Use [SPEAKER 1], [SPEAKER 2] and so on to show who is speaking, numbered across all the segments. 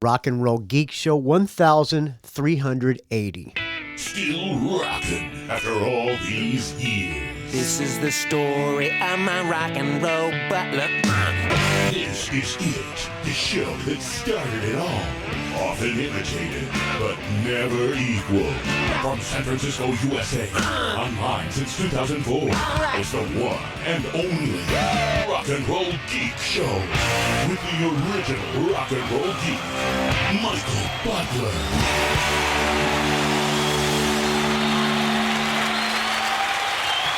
[SPEAKER 1] Rock and Roll Geek Show 1380.
[SPEAKER 2] Still rocking after all these years.
[SPEAKER 3] This is the story of my rock and roll butler.
[SPEAKER 2] This is it, the show that started it all. Often imitated, but never equal. From San Francisco, USA. Online since 2004. It's the one and only Rock and Roll Geek Show. With the original Rock and Roll Geek, Michael Butler.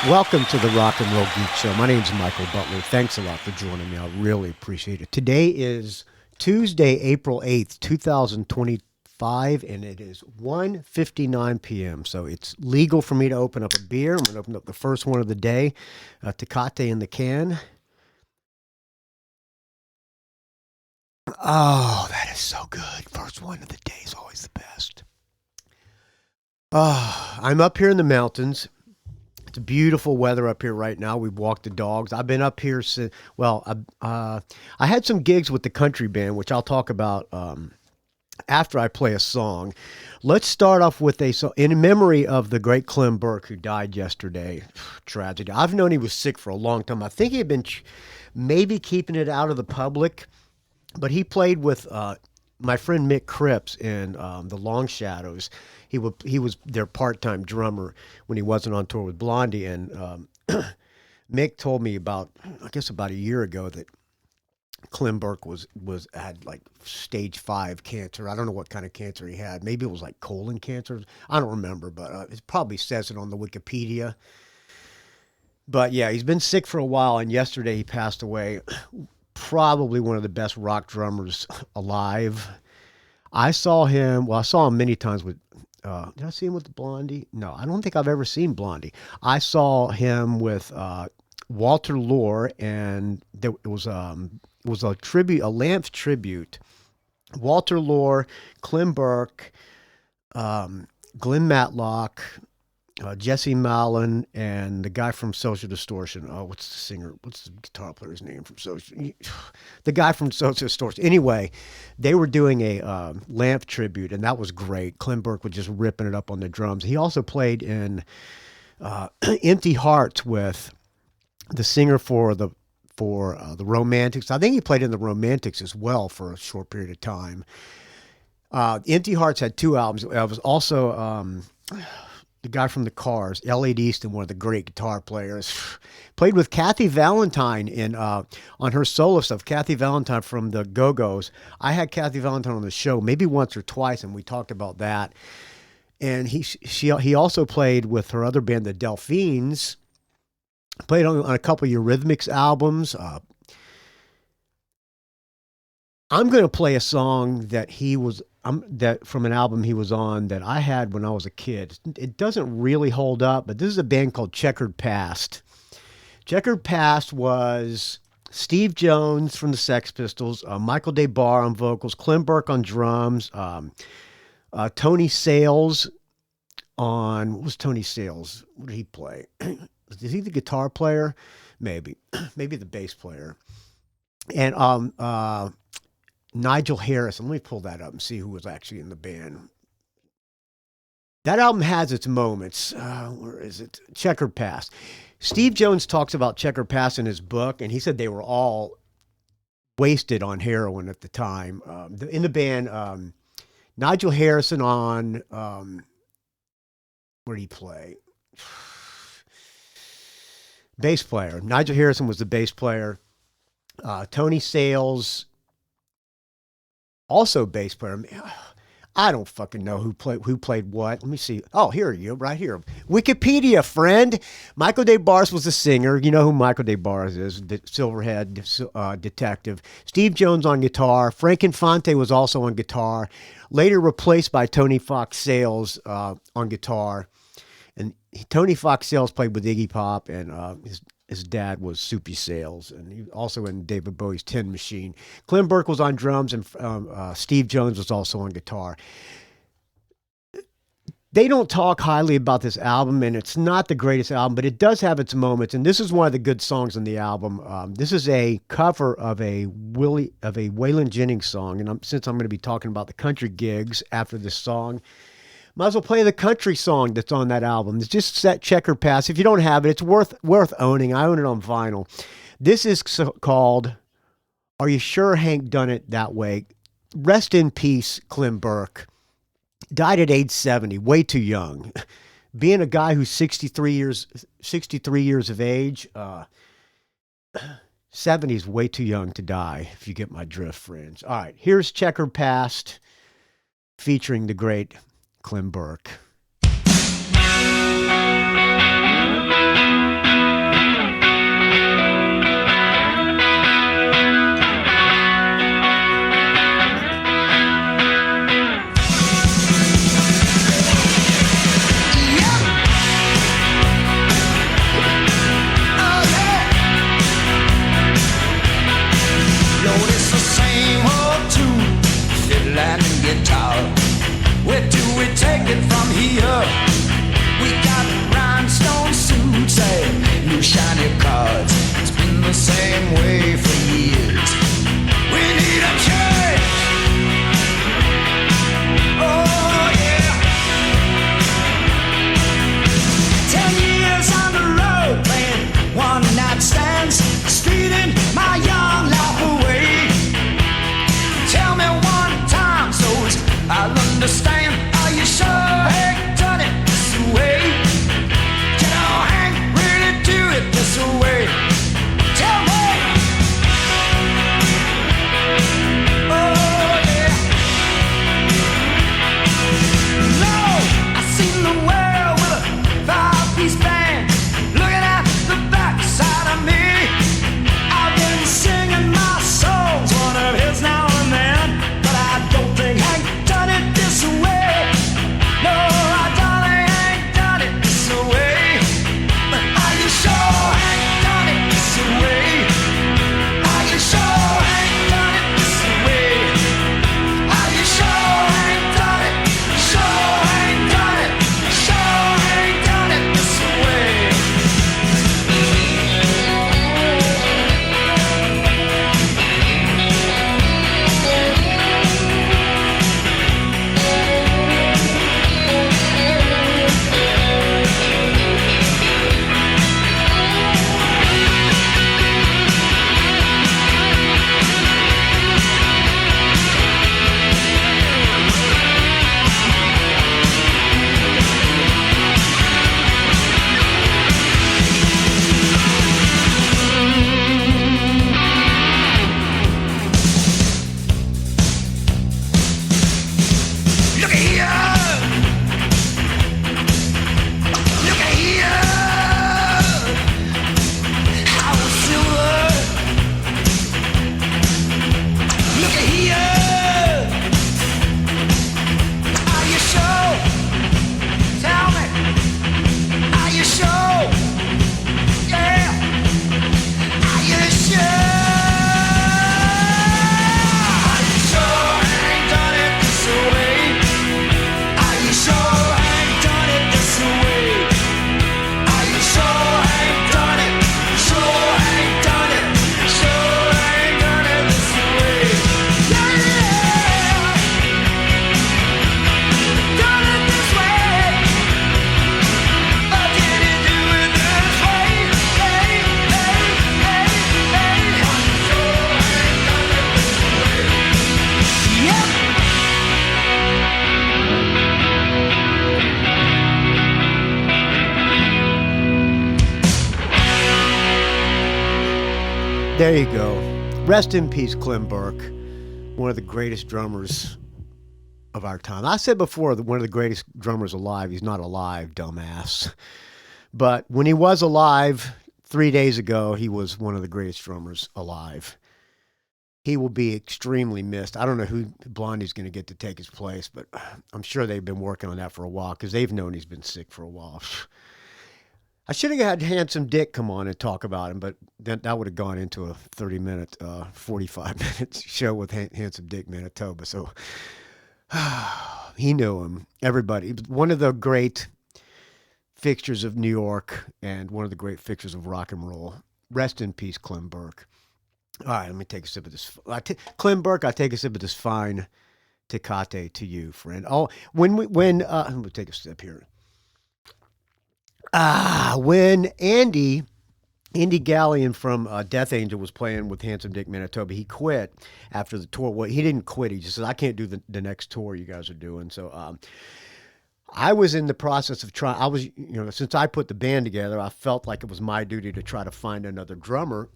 [SPEAKER 1] Welcome to the Rock and Roll Geek Show. My name's Michael Butler. Thanks a lot for joining me. I really appreciate it. Today is Tuesday, April 8th, 2025, and it is 1:59 p.m. So it's legal for me to open up a beer. I'm going to open up the first one of the day, Tecate in the can. Oh, that is so good. First one of the day is always the best. I'm up here in the mountains. It's beautiful weather up here right now. We've walked the dogs. I've been up here since, I had some gigs with the country band, which I'll talk about after I play a song. Let's start off with a song in memory of the great Clem Burke, who died yesterday. Tragedy. I've known he was sick for a long time. I think he had been maybe keeping it out of the public, but he played with my friend Mick Cripps in the Long Shadows. He was their part-time drummer when he wasn't on tour with Blondie, and Mick told me about a year ago that Clem Burke had like stage 5 cancer. I don't know what kind of cancer he had. Maybe it was like colon cancer. I don't remember, but it probably says it on the Wikipedia. But yeah, he's been sick for a while, and yesterday he passed away. Probably one of the best rock drummers alive. I saw him many times with, did I see him with Blondie? No, I don't think I've ever seen Blondie. I saw him with Walter Lure, and it was a tribute, a Lamps tribute. Walter Lure, Clem Burke, Glenn Matlock, Jesse Malin, and the guy from Social Distortion. Oh, what's the guitar player's name from Social? The guy from Social Distortion. Anyway, they were doing a Lamp tribute, and that was great. Clem Burke was just ripping it up on the drums. He also played in Empty Hearts with the singer for the Romantics. I think he played in the Romantics as well for a short period of time. Empty Hearts had 2 albums. It was also the guy from the Cars, Elliot Easton, one of the great guitar players, played with Kathy Valentine on her solo stuff. Kathy Valentine from the Go-Go's. I had Kathy Valentine on the show maybe once or twice, and we talked about that. And he also played with her other band, the Delphines. Played on a couple of Eurythmics albums. I'm going to play a song that that from an album he was on that I had when I was a kid. It doesn't really hold up, but this is a band called Checkered Past. Checkered Past was Steve Jones from the Sex Pistols, Michael DeBar on vocals, Clem Burke on drums, Tony Sales on, what was Tony Sales? What did he play? Is he the guitar player? Maybe the bass player. And Nigel Harrison. Let me pull that up and see who was actually in the band. That album has its moments. Where is it? Checkered Past. Steve Jones talks about Checkered Past in his book, and he said they were all wasted on heroin at the time. In the band, Nigel Harrison on, where did he play? Bass player. Nigel Harrison was the bass player. Tony Sales, also bass player. I don't fucking know who played what. Let me see. Oh, here you right here. Wikipedia, friend. Michael DeBars was the singer. You know who Michael DeBars is, the Silverhead detective. Steve Jones on guitar. Frank Infante was also on guitar. Later replaced by Tony Fox Sales on guitar. And Tony Fox Sales played with Iggy Pop, and his dad was Soupy Sales, and he was also in David Bowie's Tin Machine. Clem Burke was on drums, and Steve Jones was also on guitar. they don't talk highly about this album, and it's not the greatest album, but it does have its moments. And this is one of the good songs on the album. This is a cover of a Waylon Jennings song, and since I'm going to be talking about the country gigs after this song, might as well play the country song that's on that album. It's just set Checker Pass. If you don't have it, it's worth owning. I own it on vinyl. This is called "Are You Sure Hank Done It That Way?" Rest in peace, Clem Burke. Died at age 70, way too young. Being a guy who's 63 years of age, 70 is way too young to die, if you get my drift, friends. All right, here's Checkered Past featuring the great Clem Burke.
[SPEAKER 4] Where do we take it from here? We got rhinestone suits and new shiny cards. It's been the same way for years. We need a change. Oh yeah. 10 years on the road playing one night stands, speeding my young life away. Tell me one time so I'll understand. Are you sure Hank done it this way? Can Hank really do it this way? Tell me. Oh yeah. No, I seen the world with a 5-piece band, looking at the backside of me. I've been singing my songs, one of his now and then, but I don't think Hank done it this way. No, I don't think Hank done it this way. Are you sure Hank done it this way? Are you sure Hank done it this way? Are you sure Hank done it? Sure Hank done it. Sure Hank done it this way. Look at here! Look at here! How silver! Look at here! Are you sure? Tell me. Are you sure? Yeah. Are you sure? Are you sure Hank done it this way? Are you sure Hank done it this way? Are you sure Hank done it? Sure Hank done it. Sure Hank done it this way. Yeah. Done it this way. Or did he do it this way? Hey, hey, hey, hey. Are you sure Hank done it this way? Yep.
[SPEAKER 1] There you go. Rest in peace, Clem Burke, one of the greatest drummers of our time. I said before that one of the greatest drummers alive. He's not alive, dumbass. But when he was alive 3 days ago, he was one of the greatest drummers alive. He will be extremely missed. I don't know who Blondie's going to get to take his place, but I'm sure they've been working on that for a while because they've known he's been sick for a while. I should have had Handsome Dick come on and talk about him, but that would have gone into a 30-minute, 45-minute show with Handsome Dick Manitoba. So he knew him. Everybody. One of the great fixtures of New York and one of the great fixtures of rock and roll. Rest in peace, Clem Burke. All right, let me take a sip of this. Clem Burke, I take a sip of this fine Tecate to you, friend. Oh, let me take a sip here. When Andy Gallion from Death Angel was playing with Handsome Dick Manitoba, he quit after the tour. Well, he didn't quit. He just said, I can't do the next tour you guys are doing. So I was in the process of trying. Since I put the band together, I felt like it was my duty to try to find another drummer.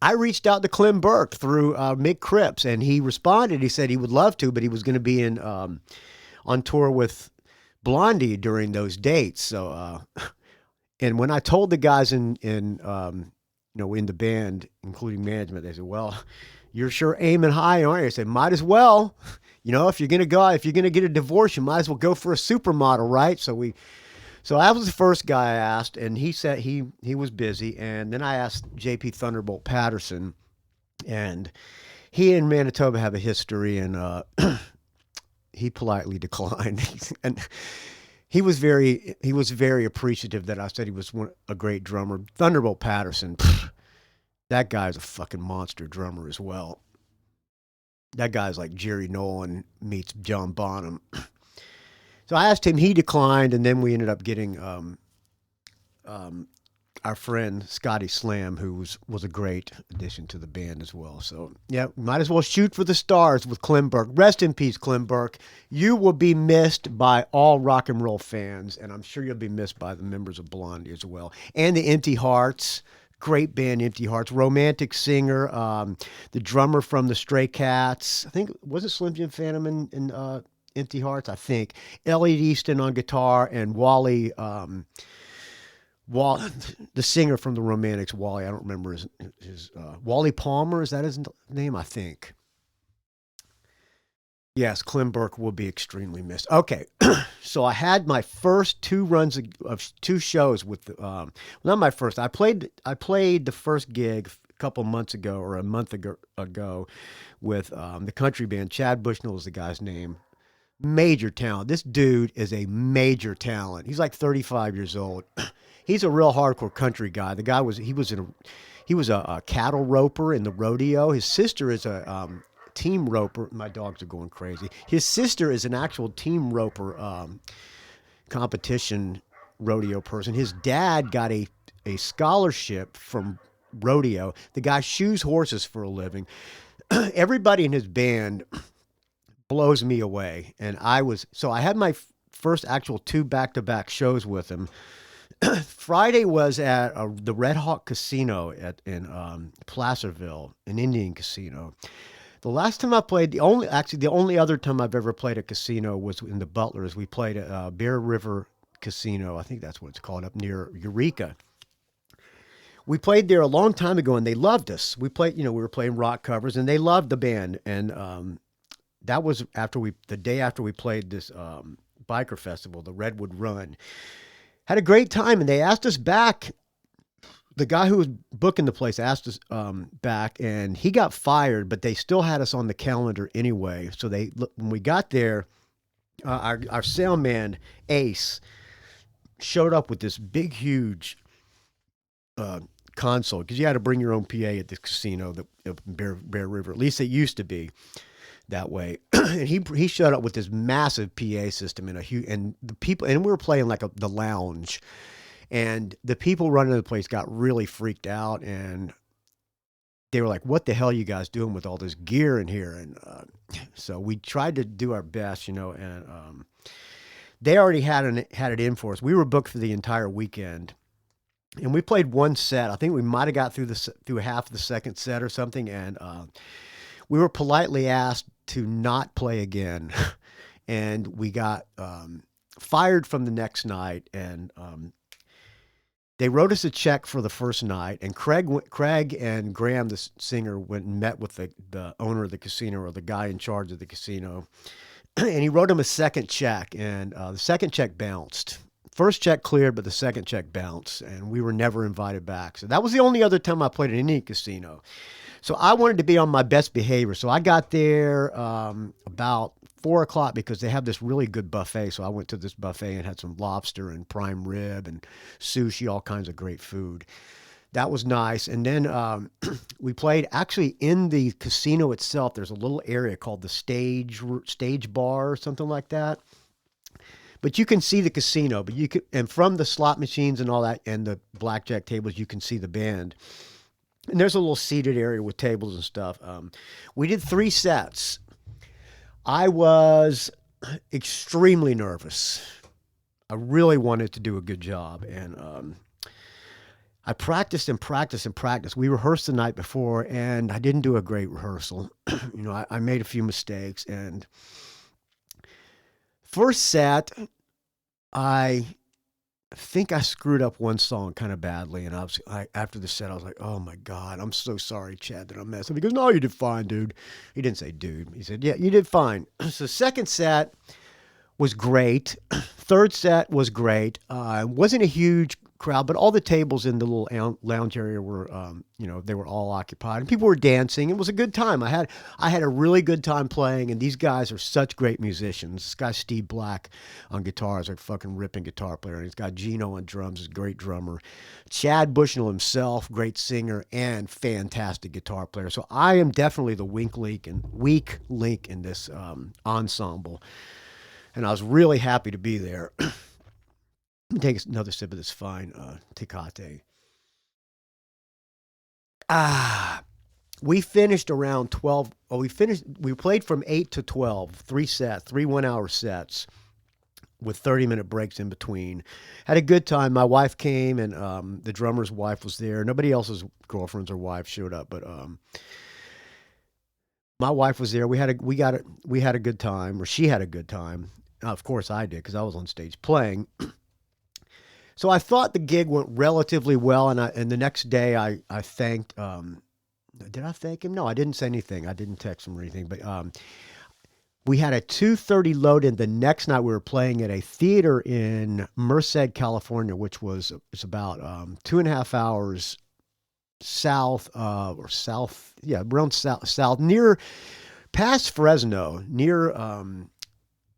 [SPEAKER 1] I reached out to Clem Burke through Mick Cripps, and he responded. He said he would love to, but he was going to be on tour with Blondie during those dates. So, and when I told the guys in the band, including management, they said, "Well, you're sure aiming high, aren't you?" I said, "Might as well. If you're going to get a divorce, you might as well go for a supermodel, right?" So I was the first guy I asked, and he said he was busy. And then I asked J.P. Thunderbolt Patterson, and he and Manitoba have a history, and he politely declined. And he was very appreciative that I said he was a great drummer. Thunderbolt Patterson, that guy's a fucking monster drummer as well. That guy's like Jerry Nolan meets John Bonham. So I asked him, he declined, and then we ended up getting our friend Scotty Slam, who was a great addition to the band as well. So yeah, might as well shoot for the stars with Clem Burke. Rest in peace, Clem Burke. You will be missed by all rock and roll fans, and I'm sure you'll be missed by the members of Blondie as well, and the Empty Hearts. Great band, Empty Hearts. Romantic singer, the drummer from the Stray Cats. I think, was it Slim Jim Phantom in Empty Hearts? I think. Elliot Easton on guitar, and Wally, the singer from the Romantics, Wally. I don't remember his Wally Palmer. Is that his name? I think. Yes, Clem Burke will be extremely missed. Okay, so I had my first two runs of two shows with not my first. I played the first gig a couple months ago, or a month ago with the country band. Chad Bushnell is the guy's name. Major talent. This dude is a major talent. He's like 35 years old. He's a real hardcore country guy. The guy was a cattle roper in the rodeo. His sister is a team roper. My dogs are going crazy. His sister is an actual team roper competition rodeo person. His dad got a scholarship from rodeo. The guy shoes horses for a living. Everybody in his band blows me away. And I had my first actual two back-to-back shows with him. Friday was at the Red Hawk Casino in Placerville, an Indian casino. The last time I played, the only other time I've ever played a casino was in the Butlers. We played at Bear River Casino. I think that's what it's called, up near Eureka. We played there a long time ago, and they loved us. We were playing rock covers, and they loved the band. And that was the day after we played this biker festival, the Redwood Run. Had a great time, and they asked us back. The guy who was booking the place asked us back, and he got fired, but they still had us on the calendar anyway. So when we got there, our sound man, Ace, showed up with this big, huge console, because you had to bring your own PA at the casino, the Bear River. At least it used to be that way. And he showed up with this massive PA system and the people, and we were playing like the lounge. And the people running the place got really freaked out, and they were like, "What the hell are you guys doing with all this gear in here?" And so we tried to do our best, and they already had it in for us. We were booked for the entire weekend, and we played one set. I think we might have got through half of the second set or something, and we were politely asked to not play again, and we got fired from the next night, and they wrote us a check for the first night, and Craig and Graham, the singer, went and met with the owner of the casino, or the guy in charge of the casino, and he wrote him a second check, and the second check bounced. First check cleared, but the second check bounced, and we were never invited back. So that was the only other time I played in any casino. So I wanted to be on my best behavior. So I got there about 4 o'clock because they have this really good buffet. So I went to this buffet and had some lobster and prime rib and sushi, all kinds of great food. That was nice. And then we played actually in the casino itself. There's a little area called the stage bar or something like that. But you can see the casino, but you could, and from the slot machines and all that and the blackjack tables, you can see the band. And there's a little seated area with tables and stuff. We did 3 sets. I was extremely nervous. I really wanted to do a good job. And I practiced and practiced and practiced. We rehearsed the night before, and I didn't do a great rehearsal. I made a few mistakes. And first set, I think I screwed up one song kind of badly, and after the set, I was like, "Oh my God, I'm so sorry, Chad, that I messed up." He goes, "No, you did fine, dude." He didn't say "dude." He said, "Yeah, you did fine." So second set was great. Third set was great. It wasn't a huge crowd, but all the tables in the little lounge area were, they were all occupied, and people were dancing. It was a good time. I had a really good time playing, and these guys are such great musicians. This guy Steve Black on guitar is a fucking ripping guitar player, and he's got Gino on drums, is a great drummer. Chad Bushnell himself, great singer and fantastic guitar player. So I am definitely the weak link in this ensemble, and I was really happy to be there. Let me take another sip of this fine Tecate. We finished around 12. Oh, we played from 8 to 12, 3 sets, 3 1-hour sets with 30-minute breaks in between. Had a good time. My wife came, and the drummer's wife was there. Nobody else's girlfriends or wives showed up, but my wife was there. We had a good time, or she had a good time. Of course I did, because I was on stage playing. So I thought the gig went relatively well, and the next day I thanked. Did I thank him? No, I didn't say anything. I didn't text him or anything. But we had a 2:30 load in. The next night we were playing at a theater in Merced, California, which it's about 2.5 hours south around south near past Fresno, near.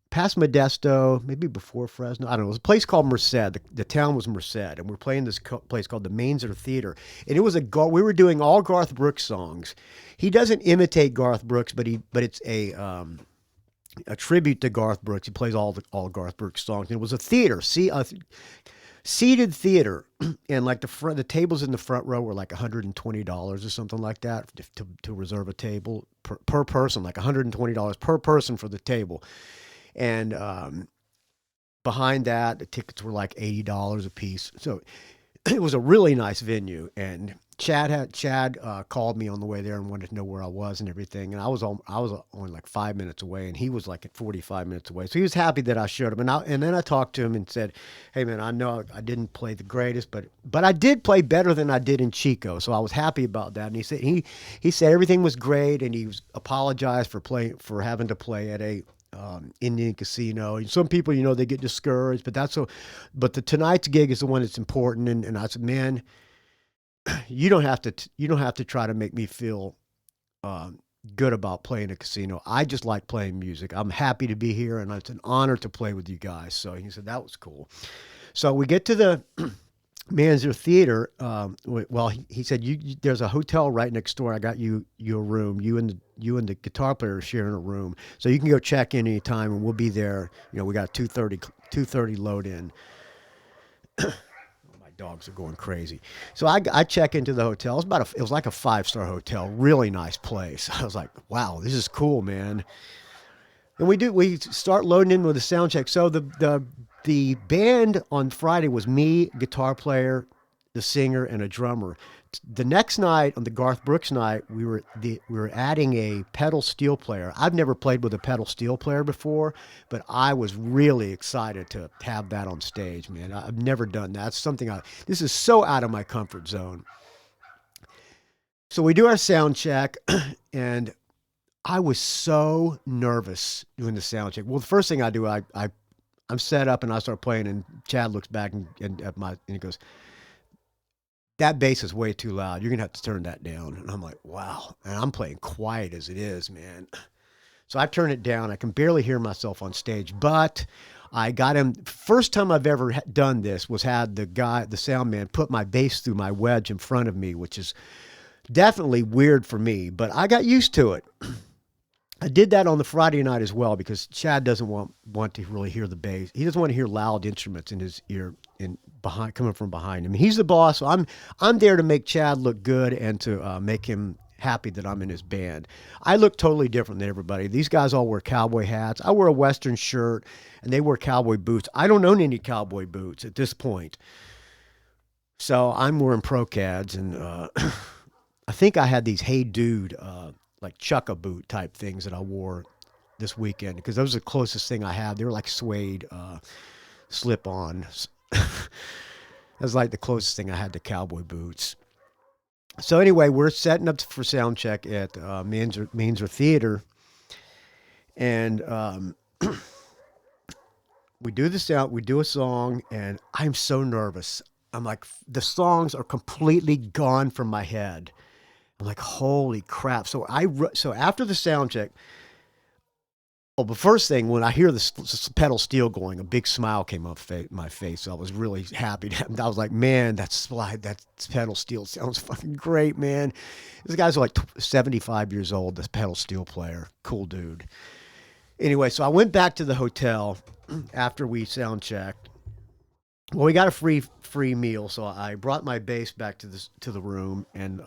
[SPEAKER 1] Past Modesto, maybe before Fresno. I don't know. It was a place called Merced. The town was Merced, and we're playing this place called the Mainzer Theater. And it was we were doing all Garth Brooks songs. He doesn't imitate Garth Brooks, but it's a tribute to Garth Brooks. He plays all Garth Brooks songs. And it was a theater, seated theater, and like the tables in the front row were like $120 or something like that to reserve a table per person, like $120 per person for the table. And behind that, the tickets were like $80 a piece. So it was a really nice venue. And Chad called me on the way there and wanted to know where I was and everything. And I was only like 5 minutes away, and he was like at 45 minutes away. So he was happy that I showed him. And then I talked to him and said, "Hey man, I know I didn't play the greatest, but I did play better than I did in Chico." So I was happy about that. And he said everything was great, and he apologized for having to play at a Indian casino. And some people, they get discouraged, but tonight's gig is the one that's important. And I said, "Man, you don't have to try to make me feel good about playing a casino. I just like playing music. I'm happy to be here, and it's an honor to play with you guys." So he said that was cool. So we get to the Mainzer Theater. Well, he said, there's a hotel right next door. I got you a room. You and the guitar player are sharing a room, so you can go check in anytime, and we'll be there. We got 2:30 load in. My dogs are going crazy. So I check into the hotel. It was like a 5-star hotel, really nice place. I was like, wow, this is cool, man. And we start loading in with the sound check. So the band on Friday was me, guitar player, the singer, and a drummer. The next night, on the Garth Brooks night, we were adding a pedal steel player. I've never played with a pedal steel player before, but I was really excited to have that on stage, man. I've never done that. It's something this is so out of my comfort zone. So we do our sound check, and I was so nervous doing the sound check. Well, the first thing I do, I'm set up and I start playing, and Chad looks back and he goes, that bass is way too loud. You're going to have to turn that down. And I'm like, wow. And I'm playing quiet as it is, man. So I turn it down. I can barely hear myself on stage, but I got him. First time I've ever done this was had the sound man, put my bass through my wedge in front of me, which is definitely weird for me, but I got used to it. I did that on the Friday night as well because Chad doesn't want to really hear the bass. He doesn't want to hear loud instruments in his ear coming from behind him. He's the boss, so I'm there to make Chad look good and to make him happy that I'm in his band. I look totally different than everybody. These guys all wear cowboy hats. I wear a Western shirt, and they wear cowboy boots. I don't own any cowboy boots at this point, so I'm wearing Pro-Cads, and I think I had these Hey Dude like Chukka boot type things that I wore this weekend because those are the closest thing I had. They were like suede slip-on. That was like the closest thing I had to cowboy boots. So anyway, we're setting up for sound check at Mainzer Theater, and we do the sound. We do a song, and I'm so nervous. I'm like, the songs are completely gone from my head. I'm like, holy crap. So after the sound check, the first thing, when I hear the pedal steel going, a big smile came up my face. I was really happy. I was like, man, that pedal steel sounds fucking great, man. This guy's like 75 years old, this pedal steel player. Cool dude. Anyway, so I went back to the hotel after we sound checked. Well, we got a free meal, so I brought my bass back to the room and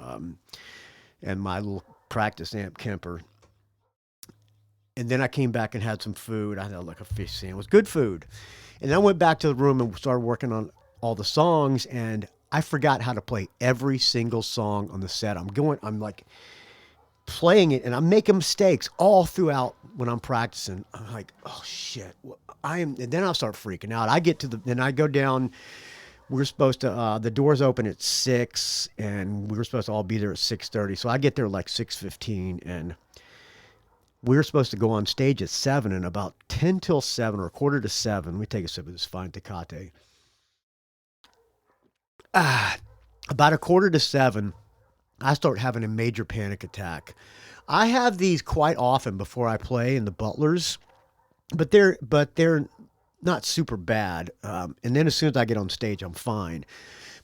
[SPEAKER 1] my little practice amp Kemper. And then I came back and had some food. I had like a fish sandwich, good food. And then I went back to the room and started working on all the songs, and I forgot how to play every single song on the set. I'm like playing it, and I'm making mistakes all throughout when I'm practicing. I'm like, oh shit. And then I'll start freaking out. Then I go down. We're supposed to, the doors open at 6, and we were supposed to all be there at 6:30. So I get there like 6:15, and we were supposed to go on stage at 7, and about 10 till 7 or a quarter to 7, we take a sip of this fine Tecate. About a quarter to 7, I start having a major panic attack. I have these quite often before I play in the Butlers, but they're not super bad. And then as soon as I get on stage, I'm fine.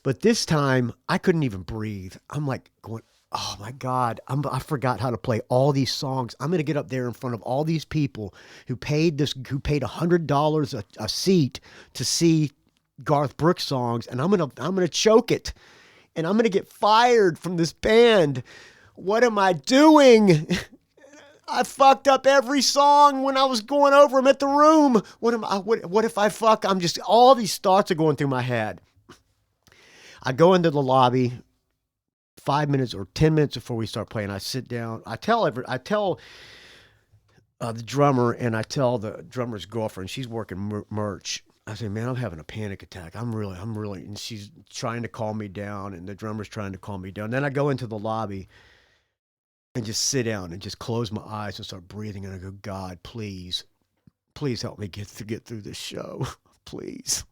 [SPEAKER 1] But this time, I couldn't even breathe. I'm like going, oh my God, I forgot how to play all these songs. I'm going to get up there in front of all these people who paid $100 a seat to see Garth Brooks songs, and I'm going to choke it, and I'm going to get fired from this band. What am I doing? I fucked up every song when I was going over them at the room. What if I fuck? All these thoughts are going through my head. I go into the lobby 5 minutes or 10 minutes before we start playing. I sit down. I tell the drummer, and I tell the drummer's girlfriend, she's working merch. I say, man, I'm having a panic attack. I'm really, and she's trying to calm me down, and the drummer's trying to calm me down. Then I go into the lobby and just sit down and just close my eyes and start breathing. And I go, God, please help me get through this show. Please.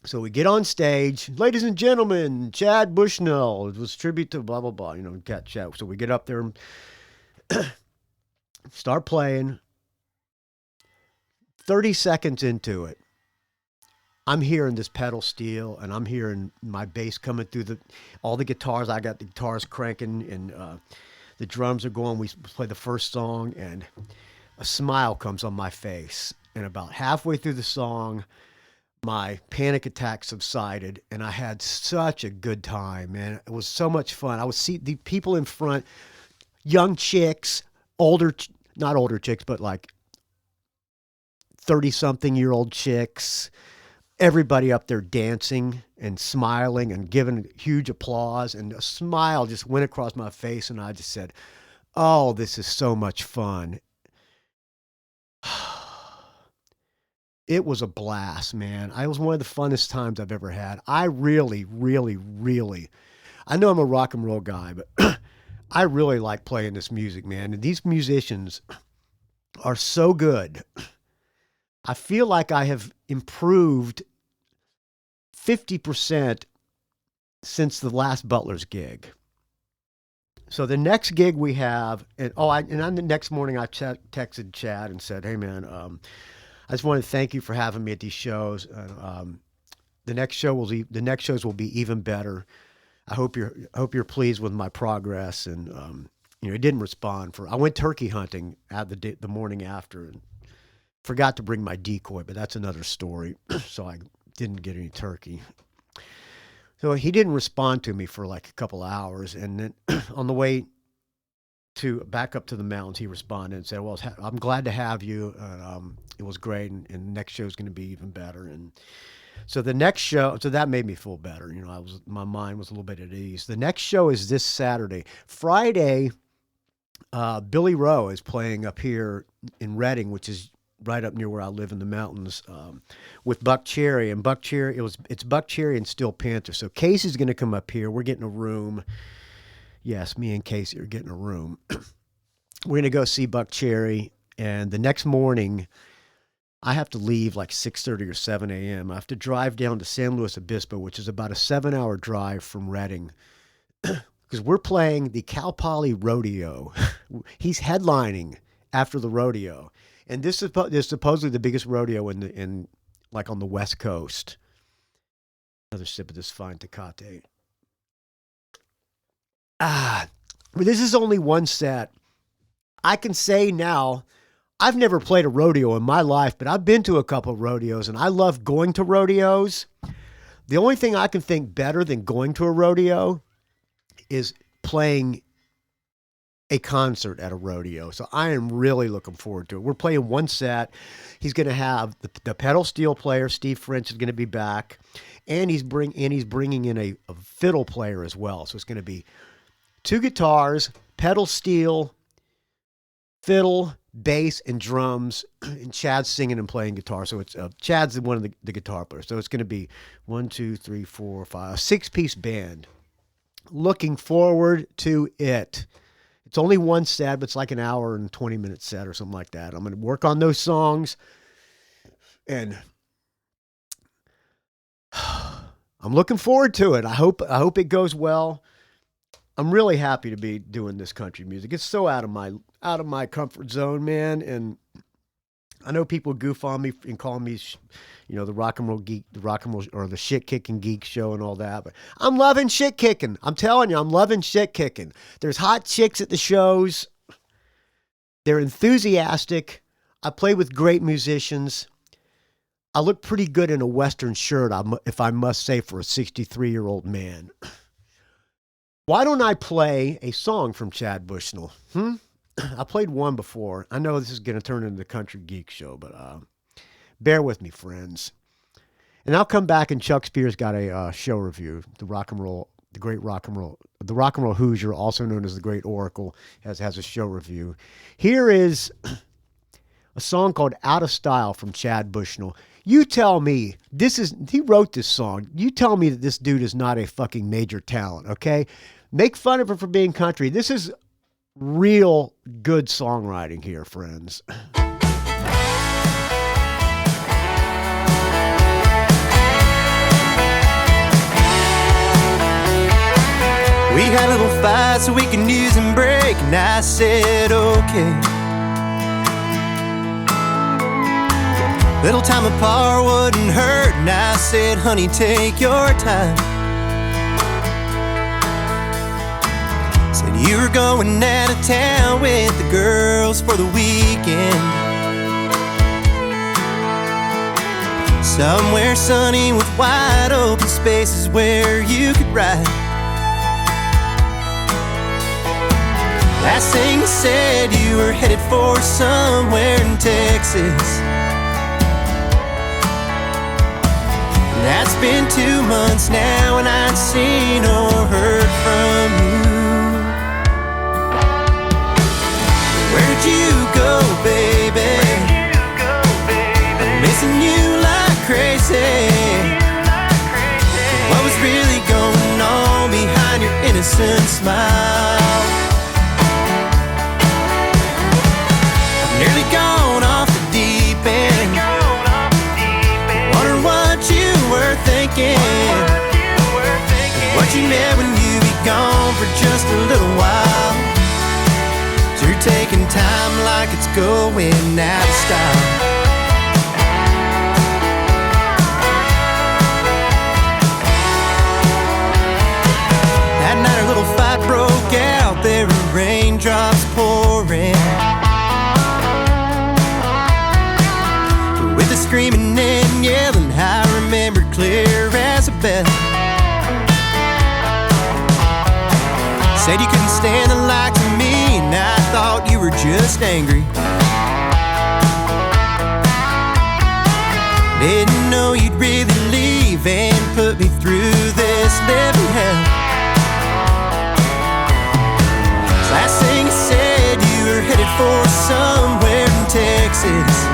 [SPEAKER 1] So we get on stage. Ladies and gentlemen, Chad Bushnell. It was a tribute to blah, blah, blah. Cat Chad. So we get up there and start playing. 30 seconds into it, I'm hearing this pedal steel, and I'm hearing my bass coming through all the guitars. I got the guitars cranking, and the drums are going. We play the first song, and a smile comes on my face. And about halfway through the song, my panic attack subsided, and I had such a good time, man. It was so much fun. I would see the people in front, young chicks, not older chicks, but like 30-something-year-old chicks, everybody up there dancing and smiling and giving huge applause, and a smile just went across my face, and I just said, oh, this is so much fun. It was a blast, man. It was one of the funnest times I've ever had. I really, really, really, I know I'm a rock and roll guy, but I really like playing this music, man. And these musicians are so good. I feel like I have improved 50% since the last Butler's gig. So the next gig we have, and on the next morning I texted Chad and said, "Hey man, I just want to thank you for having me at these shows. The next shows will be even better. I hope you're pleased with my progress." And he didn't respond. I went turkey hunting at the morning after and forgot to bring my decoy, but that's another story. So I didn't get any turkey. So he didn't respond to me for like a couple of hours, and then on the way back up to the mountains, he responded and said, "Well, I'm glad to have you. It was great, and the next show is going to be even better." And so the next show, so that made me feel better. My mind was a little bit at ease. The next show is this Saturday. Friday, Billy Rowe is playing up here in Reading, which is right up near where I live in the mountains, with Buck Cheri. And Buck Cheri, it's Buck Cheri and Steel Panther. So Casey's going to come up here. We're getting a room. Yes, me and Casey are getting a room. We're going to go see Buck Cheri. And the next morning, I have to leave like 6:30 or 7 a.m. I have to drive down to San Luis Obispo, which is about a 7-hour drive from Reading, because we're playing the Cal Poly Rodeo. He's headlining after the rodeo. And this is supposedly the biggest rodeo in on the West Coast. Another sip of this fine Tecate. But this is only one set. I can say now, I've never played a rodeo in my life, but I've been to a couple of rodeos, and I love going to rodeos. The only thing I can think better than going to a rodeo is playing a concert at a rodeo. So I am really looking forward to it. We're playing one set. He's going to have the pedal steel player, Steve French, is going to be back, and he's bringing in a fiddle player as well. So it's going to be 2 guitars, pedal steel, fiddle, bass, and drums, and Chad's singing and playing guitar. So it's Chad's one of the guitar players. So it's going to be 1, 2, 3, 4, 5, a 6-piece band. Looking forward to it. It's only one set, but it's like an hour and 20-minute set or something like that. I'm going to work on those songs, and I'm looking forward to it. I hope it goes well. I'm really happy to be doing this country music. It's so out of my comfort zone, man. And I know people goof on me and call me, the rock and roll geek, or the shit kicking geek show and all that. But I'm loving shit kicking. I'm telling you, I'm loving shit kicking. There's hot chicks at the shows. They're enthusiastic. I play with great musicians. I look pretty good in a Western shirt, if I must say, for a 63-year-old man. Why don't I play a song from Chad Bushnell? I played one before. I know this is going to turn into the country geek show, but bear with me, friends. And I'll come back, and Chuck Speer's got a show review. The Rock and Roll Hoosier, also known as the Great Oracle, has a show review. Here is a song called "Out of Style" from Chad Bushnell. You tell me he wrote this song. You tell me that this dude is not a fucking major talent, okay? Make fun of him for being country. This is real good songwriting here, friends.
[SPEAKER 5] We had a little fight so we can use and break, and I said okay. Little time apart wouldn't hurt, and I said, honey, take your time. Said you were going out of town with the girls for the weekend, somewhere sunny with wide open spaces where you could ride. Last thing you said, you were headed for somewhere in Texas. That's been 2 months now, and I ain't seen or heard from you. Where'd you go, baby? I'm missing you like crazy. What was really going on behind your innocent smile? I've nearly gone off the deep end, wondering what you were thinking, what you gone for just a little while. So you're taking time like it's going out of style. That night a little fight broke out, there were raindrops pouring. With the screaming and yelling, I remember clear as a bell. Said you couldn't stand the likes of me, and I thought you were just angry. Didn't know you'd really leave and put me through this living hell. Last thing you said, you were headed for somewhere in Texas.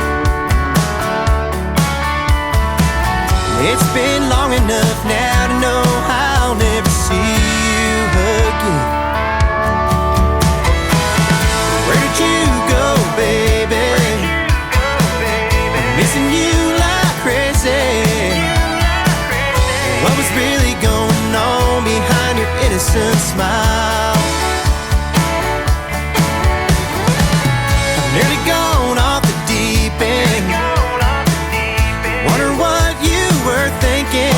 [SPEAKER 5] It's been long enough now to know I'll never see you again. Where did you go, baby? I'm missing you like crazy. What was really going on behind your innocent smile? Nearly gone off the deep end. Wonder what you were thinking.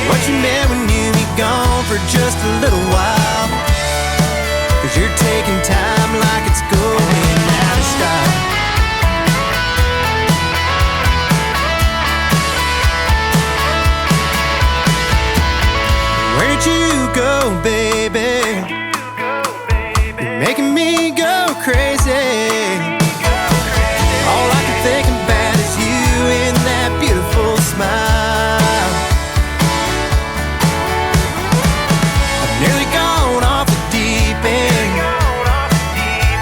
[SPEAKER 5] What you meant when you be gone for just a little while. Cause you're taking time like it's going out of style. Where did you go, baby? You're making me go crazy. All I can think about is you and that beautiful smile. I've nearly gone off the deep end.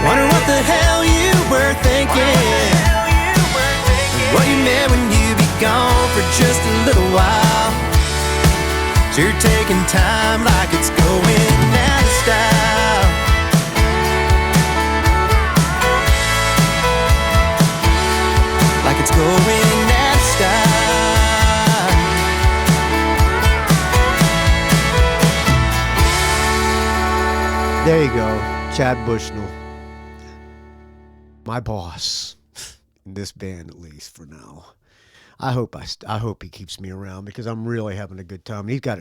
[SPEAKER 5] Wonder what the hell you were thinking. What you meant when you be gone for just a little while. So you're taking time like it's going out of style. Like it's going out of style.
[SPEAKER 1] There you go, Chad Bushnell, my boss in this band, at least for now. I hope he keeps me around because I'm really having a good time. He's got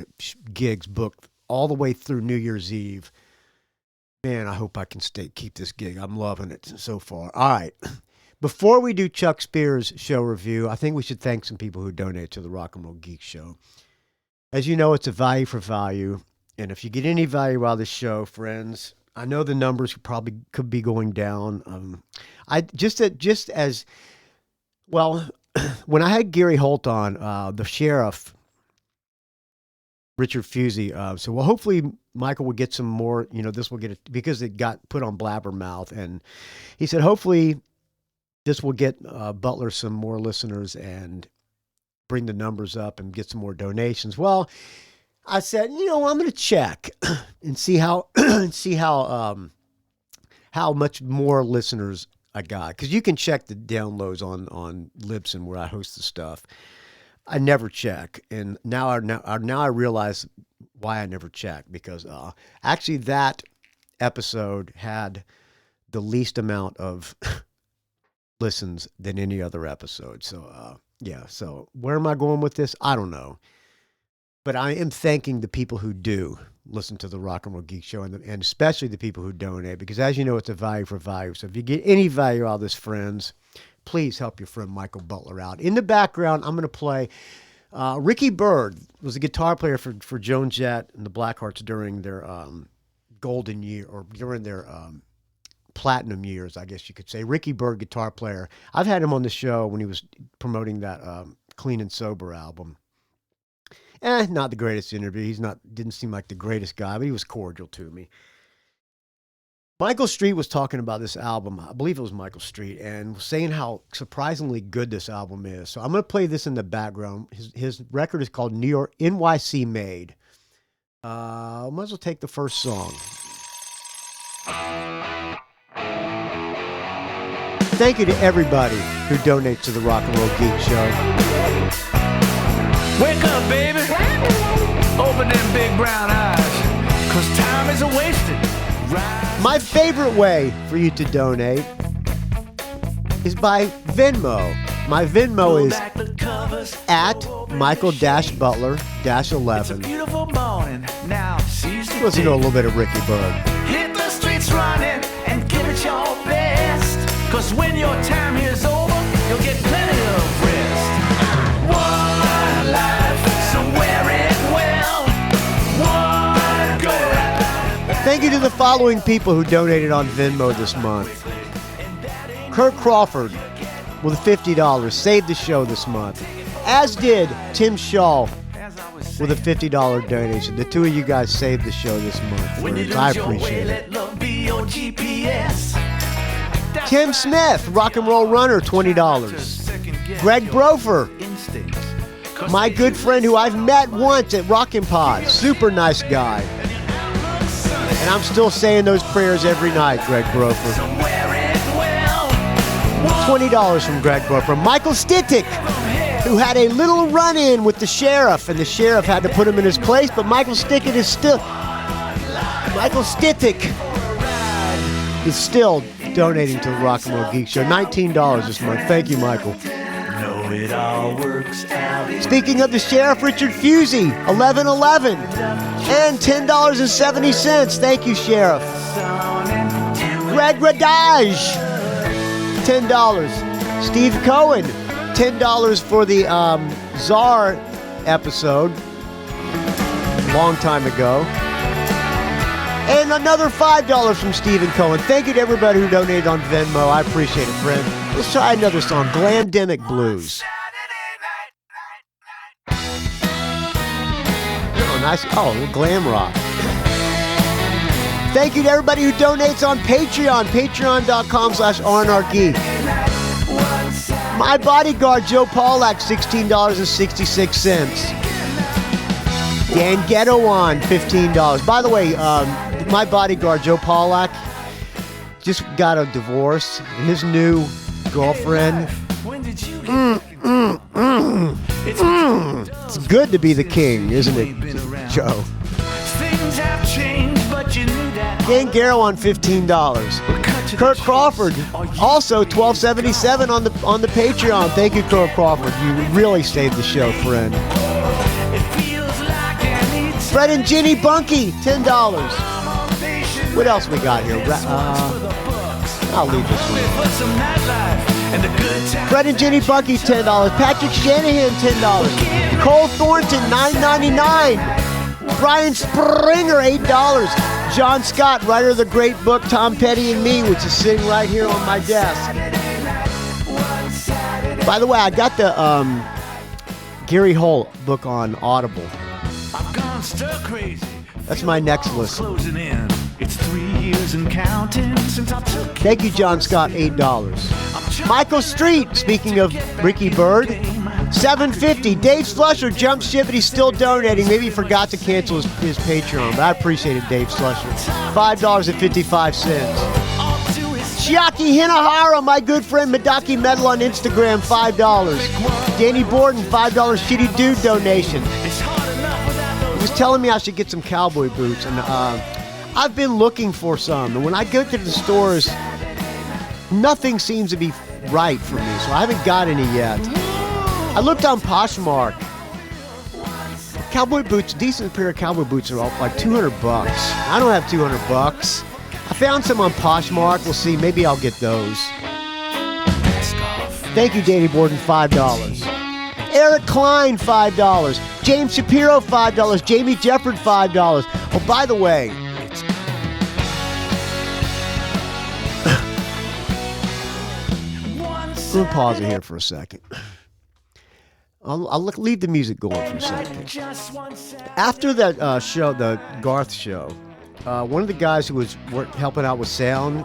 [SPEAKER 1] gigs booked all the way through New Year's Eve. Man, I hope I can keep this gig. I'm loving it so far. All right. Before we do Chuck Speer's show review, I think we should thank some people who donate to the Rock and Roll Geek Show. As you know, it's a value for value. And if you get any value out of this show, friends, I know the numbers probably could be going down. When I had Gary Holt on, the sheriff, Richard Fusey, so well, hopefully Michael will get some more, this will get it because it got put on Blabbermouth. And he said, hopefully this will get Butler some more listeners and bring the numbers up and get some more donations. Well, I said, I'm going to check and see how much more listeners I got, because you can check the downloads on Libsyn where I host the stuff. I never check, and now I realize why I never check, because actually that episode had the least amount of listens than any other episode. So so where am I going with this? I don't know, but I am thanking the people who do listen to the Rock and Roll Geek Show, and especially the people who donate, because as you know, it's a value for value. So if you get any value out of this, friends, please help your friend Michael Butler out. In the background, I'm going to play Ricky Byrd was a guitar player for Joan Jett and the Blackhearts during their golden year, or during their platinum years, I guess you could say. Ricky Byrd, guitar player. I've had him on the show when he was promoting that Clean and Sober album. Not the greatest interview. Didn't seem like the greatest guy, but he was cordial to me. Michael Street was talking about this album. I believe it was Michael Street, and was saying how surprisingly good this album is. So I'm going to play this in the background. His record is called New York NYC Made. Might as well take the first song. Thank you to everybody who donates to the Rock and Roll Geek Show.
[SPEAKER 4] Wake up, baby. Open them big brown eyes, 'cause time is a-wasted.
[SPEAKER 1] My favorite way for you to donate is by Venmo. My Venmo is at Michael-Butler-11.
[SPEAKER 4] Beautiful morning. Now seize the
[SPEAKER 1] Let's know a little bit of Ricky Bird.
[SPEAKER 4] Hit the streets running and give it your best. 'Cause when your time here's over, you'll get plenty of rest. One life, so wear it well. One go round.
[SPEAKER 1] Thank you to the following people who donated on Venmo this month. Kirk Crawford with $50 saved the show this month. As did Tim Schall with a $50 donation. The two of you guys saved the show this month.
[SPEAKER 4] When you
[SPEAKER 1] Friends. I
[SPEAKER 4] lose your way,
[SPEAKER 1] appreciate it.
[SPEAKER 4] let love be your GPS.
[SPEAKER 1] Tim Smith, Rock and Roll Runner, $20. Greg Brofer, my good friend who I've met once at Rockin' Pod. Super nice guy. And I'm still saying those prayers every night, Greg Brofer. $20 from Greg Brofer. Michael Stitik, who had a little run-in with the sheriff, and the sheriff had to put him in his place, but Michael Stitik is still donating to the Rock and Roll Geek Show. $19 this month. Thank you, Michael.
[SPEAKER 4] It all works out.
[SPEAKER 1] Speaking of the sheriff, Richard Fusey, $11.11 and $10.70. Thank you, Sheriff. Greg Radaj, $10. Steve Cohen, $10 for the Czar episode, long time ago. And another $5 from Stephen Cohen. Thank you to everybody who donated on Venmo. I appreciate it, friend. Let's try another song, Glandemic Blues. Oh, nice. Oh, a little glam rock. Thank you to everybody who donates on Patreon. Patreon.com/RnR Geek. My bodyguard, Joe Pollack, $16.66. Dan Ghettoan, $15. By the way, my bodyguard, Joe Pollack, just got a divorce. His new girlfriend. It's good to be the king, isn't it, Joe?
[SPEAKER 4] Things have changed, but you knew that.
[SPEAKER 1] Dan Ghettoan, $15. Kirk Crawford, also $12.77 on the Patreon. Thank you, Kirk Crawford. You really saved the show, friend. Fred and Ginny Bunky, $10. What else we got here? I'll leave this one. Fred and Ginny Bunky, $10. Patrick Shanahan, $10. Cole Thornton, $9.99. Brian Springer, $8. John Scott, writer of the great book Tom Petty and Me, which is sitting right here on my desk. By the way, I got the Gary Holt book on Audible. That's my next listen.
[SPEAKER 4] It's 3 years and counting since I took.
[SPEAKER 1] Thank you, John Scott, $8. Michael Street, speaking of Ricky Bird, $7.50. Dave Slusher jumped ship, but he's still donating. Maybe he forgot to cancel his Patreon, but I appreciate it, Dave Slusher. $5.55. Chiaki Hinahara, my good friend Madaki Metal on Instagram, $5. Danny Borden, $5 Shitty Dude donation. He was telling me I should get some cowboy boots, and I've been looking for some, and when I go to the stores, nothing seems to be right for me, so I haven't got any yet. I looked on Poshmark. Cowboy boots, decent pair of cowboy boots are all like $200. I don't have $200. I found some on Poshmark. We'll see. Maybe I'll get those. Thank you, Danny Borden, $5. Eric Klein, $5. James Shapiro, $5. Jamie Jefford, $5. Oh, by the way, we'll pause it here for a second. I'll leave the music going for a second. After that show, the Garth show, one of the guys who was helping out with sound,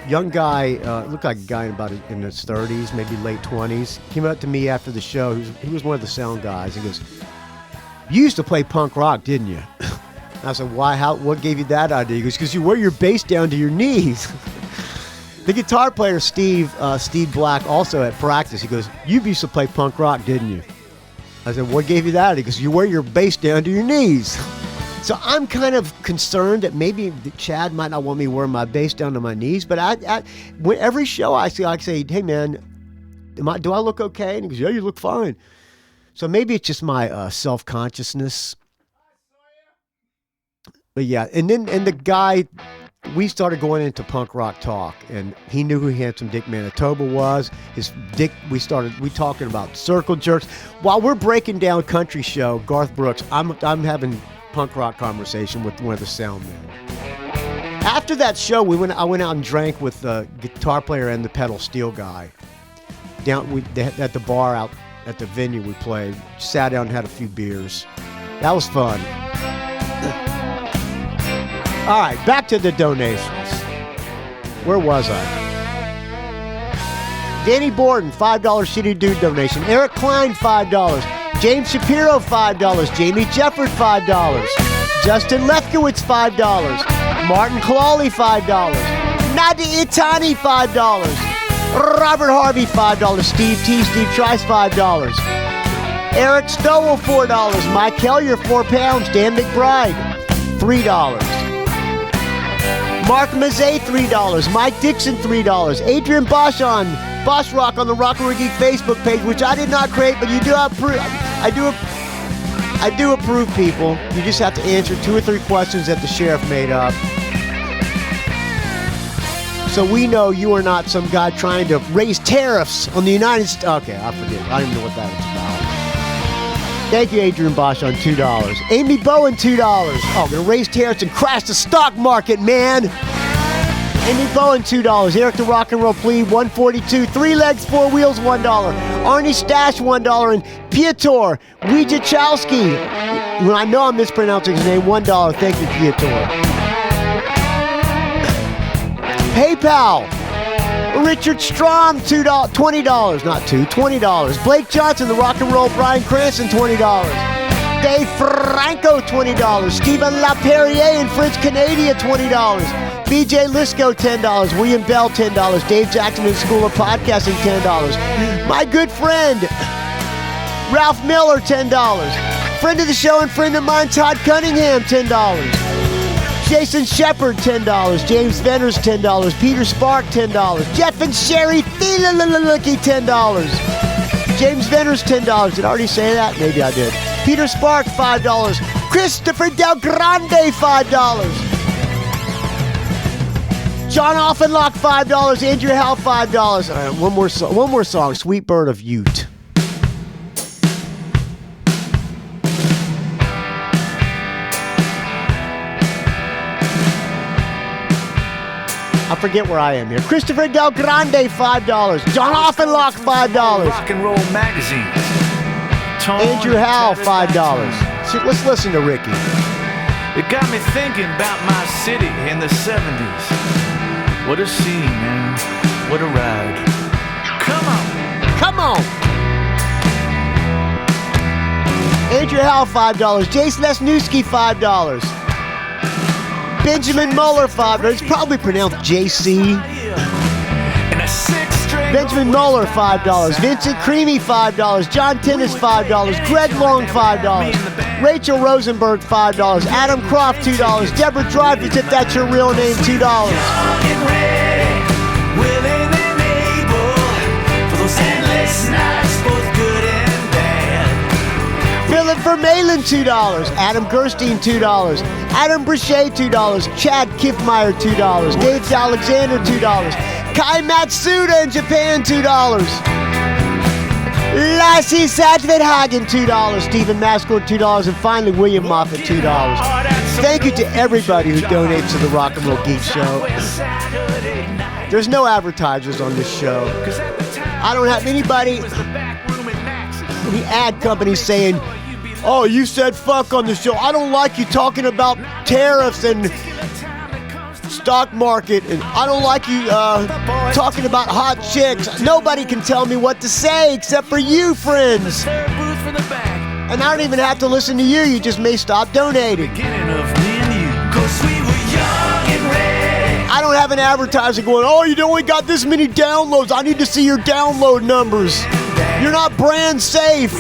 [SPEAKER 1] young guy, looked like a guy in his 30s, maybe late 20s, came up to me after the show. He was one of the sound guys. He goes, "You used to play punk rock, didn't you?" I said, "Why? What gave you that idea?" He goes, "Because you wear your bass down to your knees." The guitar player, Steve Black, also at practice, he goes, "You used to play punk rock, didn't you?" I said, what gave you that? He goes, you wear your bass down to your knees. So I'm kind of concerned that maybe Chad might not want me wearing my bass down to my knees. But every show I say, hey, man, do I look okay? And he goes, yeah, you look fine. So maybe it's just my self-consciousness. But yeah, and the guy, we started going into punk rock talk, and he knew who Handsome Dick Manitoba was. We talking about circle jerks. While we're breaking down country show, Garth Brooks, I'm having punk rock conversation with one of the sound men. After that show, I went out and drank with the guitar player and the pedal steel guy. At the bar out at the venue we played, sat down and had a few beers. That was fun. All right, back to the donations. Where was I? Danny Borden, $5 Shitty Dude donation. Eric Klein, $5. James Shapiro, $5. Jamie Jefford, $5. Justin Lefkowitz, $5. Martin Clawley, $5. Nadia Itani, $5. Robert Harvey, $5. Steve T. Steve Trice, $5. Eric Stowell, $4. Mike Hellier, £4. Dan McBride, $3. Mark Mazet, $3. Mike Dixon, $3. Adrian Bosch on Bosch Rock on the Rock and Roll Geek Facebook page, which I did not create, but you do approve. I do approve, people. You just have to answer 2 or 3 questions that the sheriff made up. So we know you are not some guy trying to raise tariffs on the United States. Okay, I forget. I don't even know what that is about. Thank you, Adrian Bosch, on $2. Amy Bowen, $2. Oh, I'm going to raise tariffs and crash the stock market, man. Amy Bowen, $2. Eric the Rock and Roll Plea, $142. 3 Legs, 4 Wheels, $1. Arnie Stash, $1. And Piotr Wojciechowski, when I know I'm mispronouncing his name, $1. Thank you, Piotr. PayPal. Richard Strom, $20, $20. Blake Johnson, the Rock and Roll Brian Cranston, $20. Dave Franco, $20. Stephen Laperriere and Fritz Canada, $20. BJ Lisko, $10. William Bell, $10. Dave Jackson in School of Podcasting, $10. My good friend, Ralph Miller, $10. Friend of the show and friend of mine, Todd Cunningham, $10. Jason Shepard, $10. James Venners, $10. Peter Spark, $10. Jeff and Cheri Thieleke, $10. James Venners, $10. Did I already say that? Maybe I did. Peter Spark, $5. Christopher Del Grande, $5. John Ofenloch, $5. Andrew Howe, $5. All right, one more song. Sweet Bird of Ute. I forget where I am here. Christopher Del Grande, $5. John Ofenloch, $5.
[SPEAKER 6] Rock and Roll magazine.
[SPEAKER 1] Andrew Howe, $5. See, let's listen to Ricky.
[SPEAKER 6] It got me thinking about my city in the 70s. What a scene, man. What a ride. Come on.
[SPEAKER 1] Come on. Andrew Howe, $5. Jayce Lesniewski, $5. Benjamin Mueller, $5. It's probably pronounced JC. Benjamin Mueller, $5. Vincent Creamy, $5. John Tennis, $5. Greg Long, $5. Rachel Rosenberg, $5. Adam Croft, $2. Deborah Dreyfus, if that's your real name, $2. Philip Vermeulen, $2. Adam Gerstein, $2. Adam Brichet, $2. Chad Kiffmeyer, $2. Dave Alexander, $2. Kai Matsuda in Japan, $2. Lassie Satvedhagen, $2. Stephen Mascord, $2. And finally, William Moffat, $2. Thank you to everybody who donates to the Rock and Roll Geek Show. There's no advertisers on this show. I don't have anybody, the ad company saying, oh, you said fuck on the show. I don't like you talking about tariffs and stock market, and I don't like you talking about hot chicks. Nobody can tell me what to say except for you, friends. And I don't even have to listen to you. You just may stop donating. I don't have an advertiser going, oh, you only got this many downloads. I need to see your download numbers. You're not brand safe.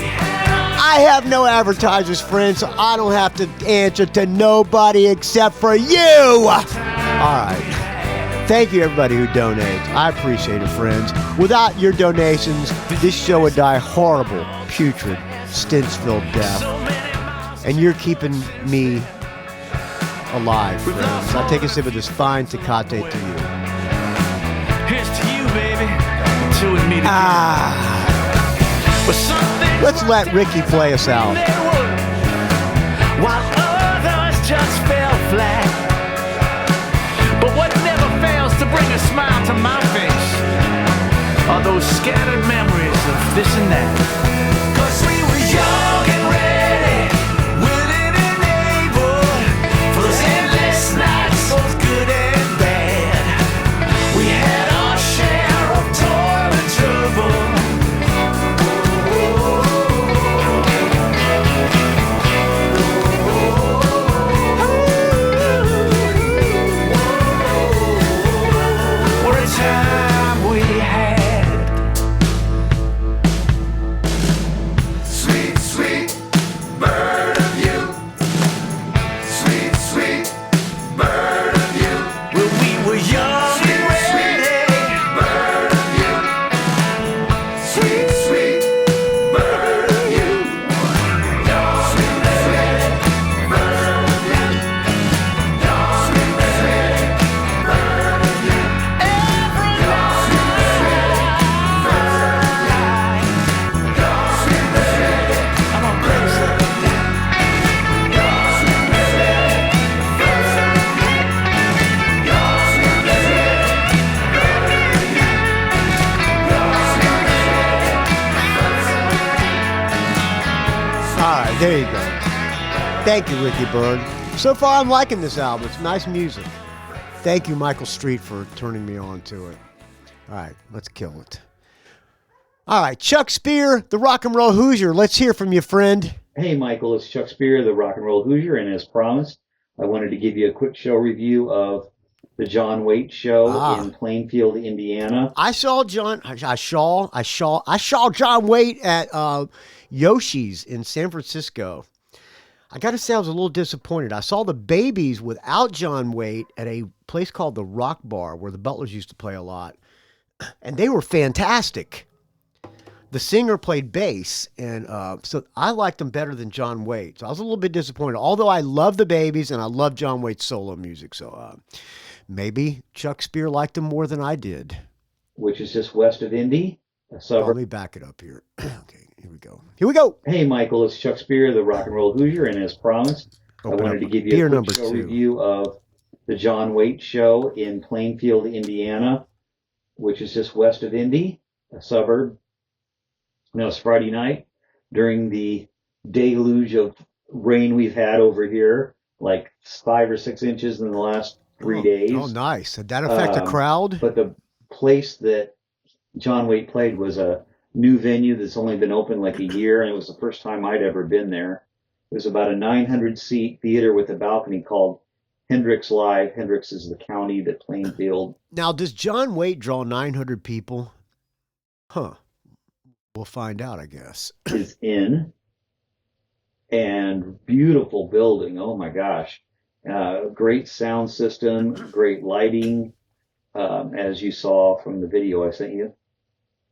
[SPEAKER 1] I have no advertisers, friends, so I don't have to answer to nobody except for you. All right. Thank you, everybody who donates. I appreciate it, friends. Without your donations, this show would die horrible, putrid, stench-filled death. And you're keeping me alive, friends. I'll take a sip of this fine Tecate to you.
[SPEAKER 6] Here's to you, baby. Till we meet again.
[SPEAKER 1] Let's let Ricky play us out.
[SPEAKER 6] While others just fell flat. But what never fails to bring a smile to my face are those scattered memories of this and that. 'Cause we were young and ready, willing and able for those endless nights, both good and bad. We had our share of toil and trouble.
[SPEAKER 1] There you go. Thank you, Ricky Bird. So far, I'm liking this album. It's nice music. Thank you, Michael Street, for turning me on to it. All right, let's kill it. All right, Chuck Speer, the Rock and Roll Hoosier. Let's hear from you, friend.
[SPEAKER 7] Hey, Michael, it's Chuck Speer, the Rock and Roll Hoosier, and as promised, I wanted to give you a quick show review of the John Waite show in Plainfield, Indiana.
[SPEAKER 1] I saw John Waite at Yoshi's in San Francisco. I got to say, I was a little disappointed. I saw the Babies without John Waite at a place called the Rock Bar, where the Butlers used to play a lot, and they were fantastic. The singer played bass, and so I liked them better than John Waite. So I was a little bit disappointed, although I love the Babies and I love John Waite's solo music. So maybe Chuck Speer liked them more than I did.
[SPEAKER 7] Which is just west of Indy, a suburb.
[SPEAKER 1] Let me back it up here. Okay, here we go. Here we go.
[SPEAKER 7] Hey, Michael, it's Chuck Speer, the Rock and Roll Hoosier, and as promised, I wanted to give you a quick show review of the John Waite show in Plainfield, Indiana, which is just west of Indy, a suburb. It was Friday night during the deluge of rain we've had over here, like 5 or 6 inches in the last 3 days.
[SPEAKER 1] Oh, nice. Did that affect the crowd?
[SPEAKER 7] But the place that John Waite played was a new venue that's only been open like a year, and it was the first time I'd ever been there. It was about a 900-seat theater with a balcony called Hendricks Live. Hendricks is the county that Plainfield.
[SPEAKER 1] Now, does John Waite draw 900 people? Huh. We'll find out, I guess.
[SPEAKER 7] Is in. And beautiful building. Oh, my gosh. Great sound system, great lighting, as you saw from the video I sent you.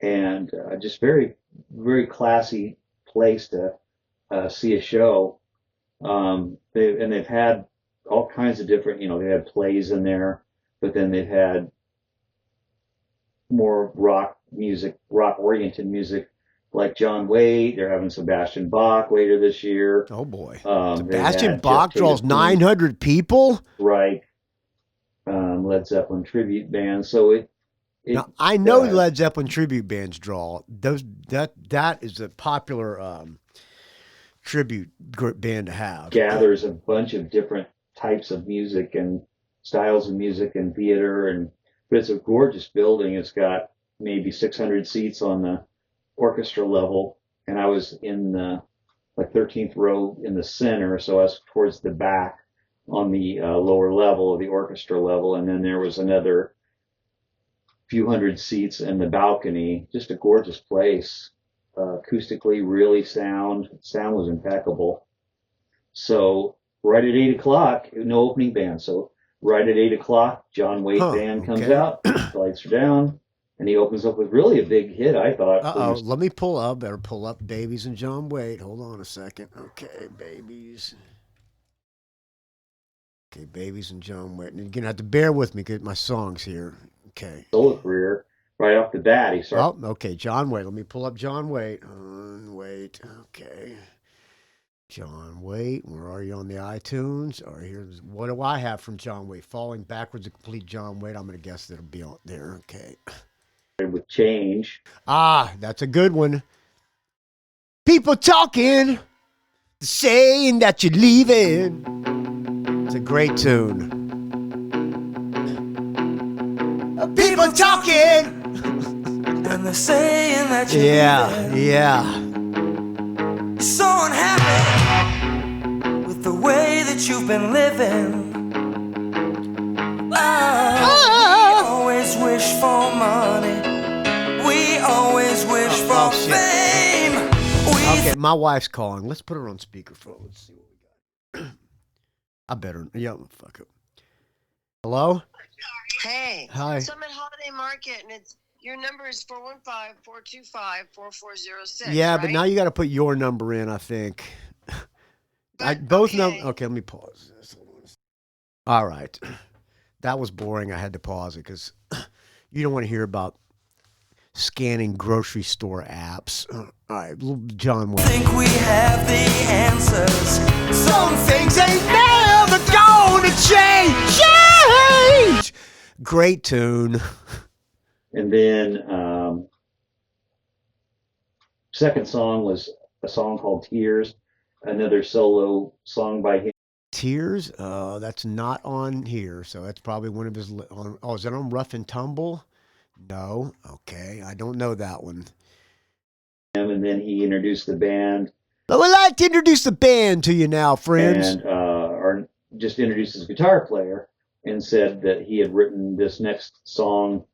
[SPEAKER 7] And just very, very classy place to see a show. They've had all kinds of different, they had plays in there, but then they've had more rock music, rock-oriented music, like John Waite. They're having Sebastian Bach later this year.
[SPEAKER 1] Oh, boy. Sebastian Bach draws 900 people?
[SPEAKER 7] Right. Led Zeppelin tribute band. So
[SPEAKER 1] now, I know Led Zeppelin tribute bands draw. That is a popular tribute band to have.
[SPEAKER 7] Gathers a bunch of different types of music and styles of music and theater, but it's a gorgeous building. It's got maybe 600 seats on the orchestra level, and I was in the 13th row in the center, so I was towards the back on the lower level of the orchestra level, and then there was another few hundred seats in the balcony. Just a gorgeous place. acoustically really sound. Sound was impeccable. So right at 8 o'clock, no opening band. So right at 8 o'clock, John Waite band comes out, the lights are down, and he opens up with really a big hit, I thought.
[SPEAKER 1] Let me pull up. Better pull up Babies and John Waite. Hold on a second. Okay, Babies. Okay, Babies and John Waite. And you're going to have to bear with me because my song's here. Okay.
[SPEAKER 7] Solo career. Right off the bat, he started.
[SPEAKER 1] Oh, okay, John Waite. Let me pull up John Waite. Wait. Okay. John Waite, where are you on the iTunes? Or here's what do I have from John Waite? Falling Backwards, a complete John Waite. I'm going to guess that'll be on there. Okay.
[SPEAKER 7] With Change.
[SPEAKER 1] Ah, that's a good one. People talking, saying that you're leaving. It's a great tune. People talking,
[SPEAKER 5] and they're saying that you're leaving.
[SPEAKER 1] Yeah.
[SPEAKER 5] So unhappy with the way that you've been living. We always wish for money. We always wish for fame.
[SPEAKER 1] Okay, my wife's calling. Let's put her on speakerphone. Let's see what we got. I better. Yeah, fuck it. Hello?
[SPEAKER 8] Hey.
[SPEAKER 1] Hi.
[SPEAKER 8] So I'm at Holiday Market, and your number is 415-425-4406.
[SPEAKER 1] Yeah,
[SPEAKER 8] right?
[SPEAKER 1] but now you got to put your number in, I think. Okay, let me pause this. All right. That was boring. I had to pause it because you don't want to hear about scanning grocery store apps. All right, John Waite.
[SPEAKER 5] I think we have the answers.
[SPEAKER 1] Some things ain't never gonna change. Great tune.
[SPEAKER 7] And then second song was a song called Tears, another solo song by him.
[SPEAKER 1] Tears? That's not on here, so that's probably one of his. Is that on Rough and Tumble? No. Okay, I don't know that one.
[SPEAKER 7] And then he introduced the band.
[SPEAKER 1] I would like to introduce the band to you now, friends.
[SPEAKER 7] And just introduced his guitar player and said that he had written this next song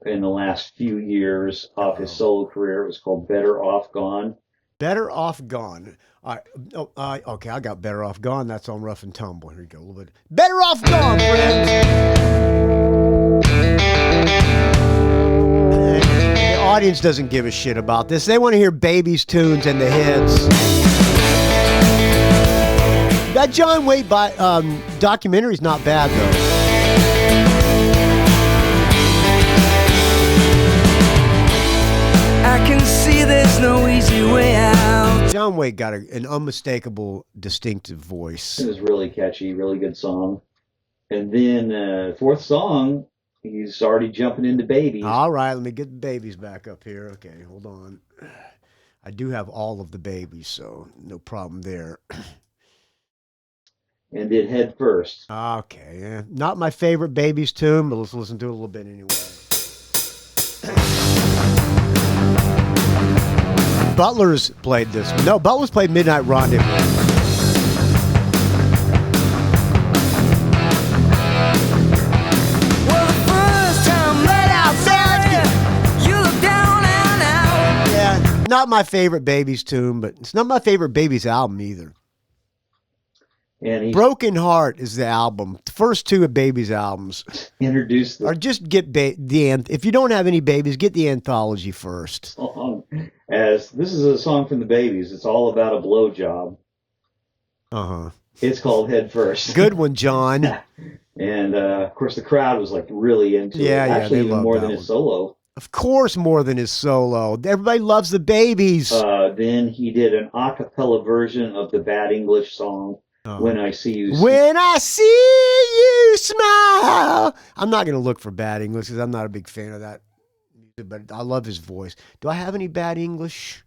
[SPEAKER 7] in the last few years of his solo career. It was called Better Off Gone.
[SPEAKER 1] Better Off Gone. All right. Okay, I got Better Off Gone. That's on Rough and Tumble. Here we go. A little bit. Better Off Gone, friends. The audience doesn't give a shit about this. They want to hear Babies tunes and the hits. That John Waite documentary's not bad, though.
[SPEAKER 5] I can see there's no easy way out.
[SPEAKER 1] John Waite got an unmistakable, distinctive voice.
[SPEAKER 7] It was really catchy, really good song. And then fourth song, he's already jumping into Babies.
[SPEAKER 1] All right, let me get the Babies back up here. Okay, hold on. I do have all of the Babies, so no problem there.
[SPEAKER 7] And did Head First.
[SPEAKER 1] Okay, yeah. Not my favorite Babies tune, but let's listen to it a little bit anyway. Butler's played this. No, Butler's played Midnight Rendezvous.
[SPEAKER 5] Well, the first time right outside, you look down and out.
[SPEAKER 1] Yeah, not my favorite Babies tune, but it's not my favorite Babies album either.
[SPEAKER 7] And
[SPEAKER 1] Broken Heart is the album. The first two of Babies albums.
[SPEAKER 7] Introduced
[SPEAKER 1] or just get if you don't have any Babies, get the anthology first.
[SPEAKER 7] Song as this is a song from the Babies. It's all about a blowjob. It's called Head First.
[SPEAKER 1] Good one, John.
[SPEAKER 7] And of course, the crowd was like really into it. Actually, even more than his solo.
[SPEAKER 1] Of course, more than his solo. Everybody loves the Babies.
[SPEAKER 7] Then he did an a cappella version of the Bad English song. When I see you smile. I'm not going to look for Bad English because I'm not a big fan of that music, but I love his voice. Do I have any Bad English?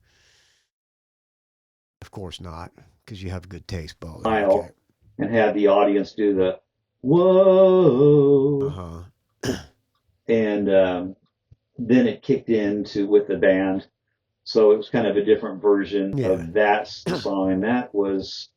[SPEAKER 7] Of course not, because you have good taste, Bo. Okay. And had the audience do the whoa. And then it kicked into with the band. So it was kind of a different version of that song, and that was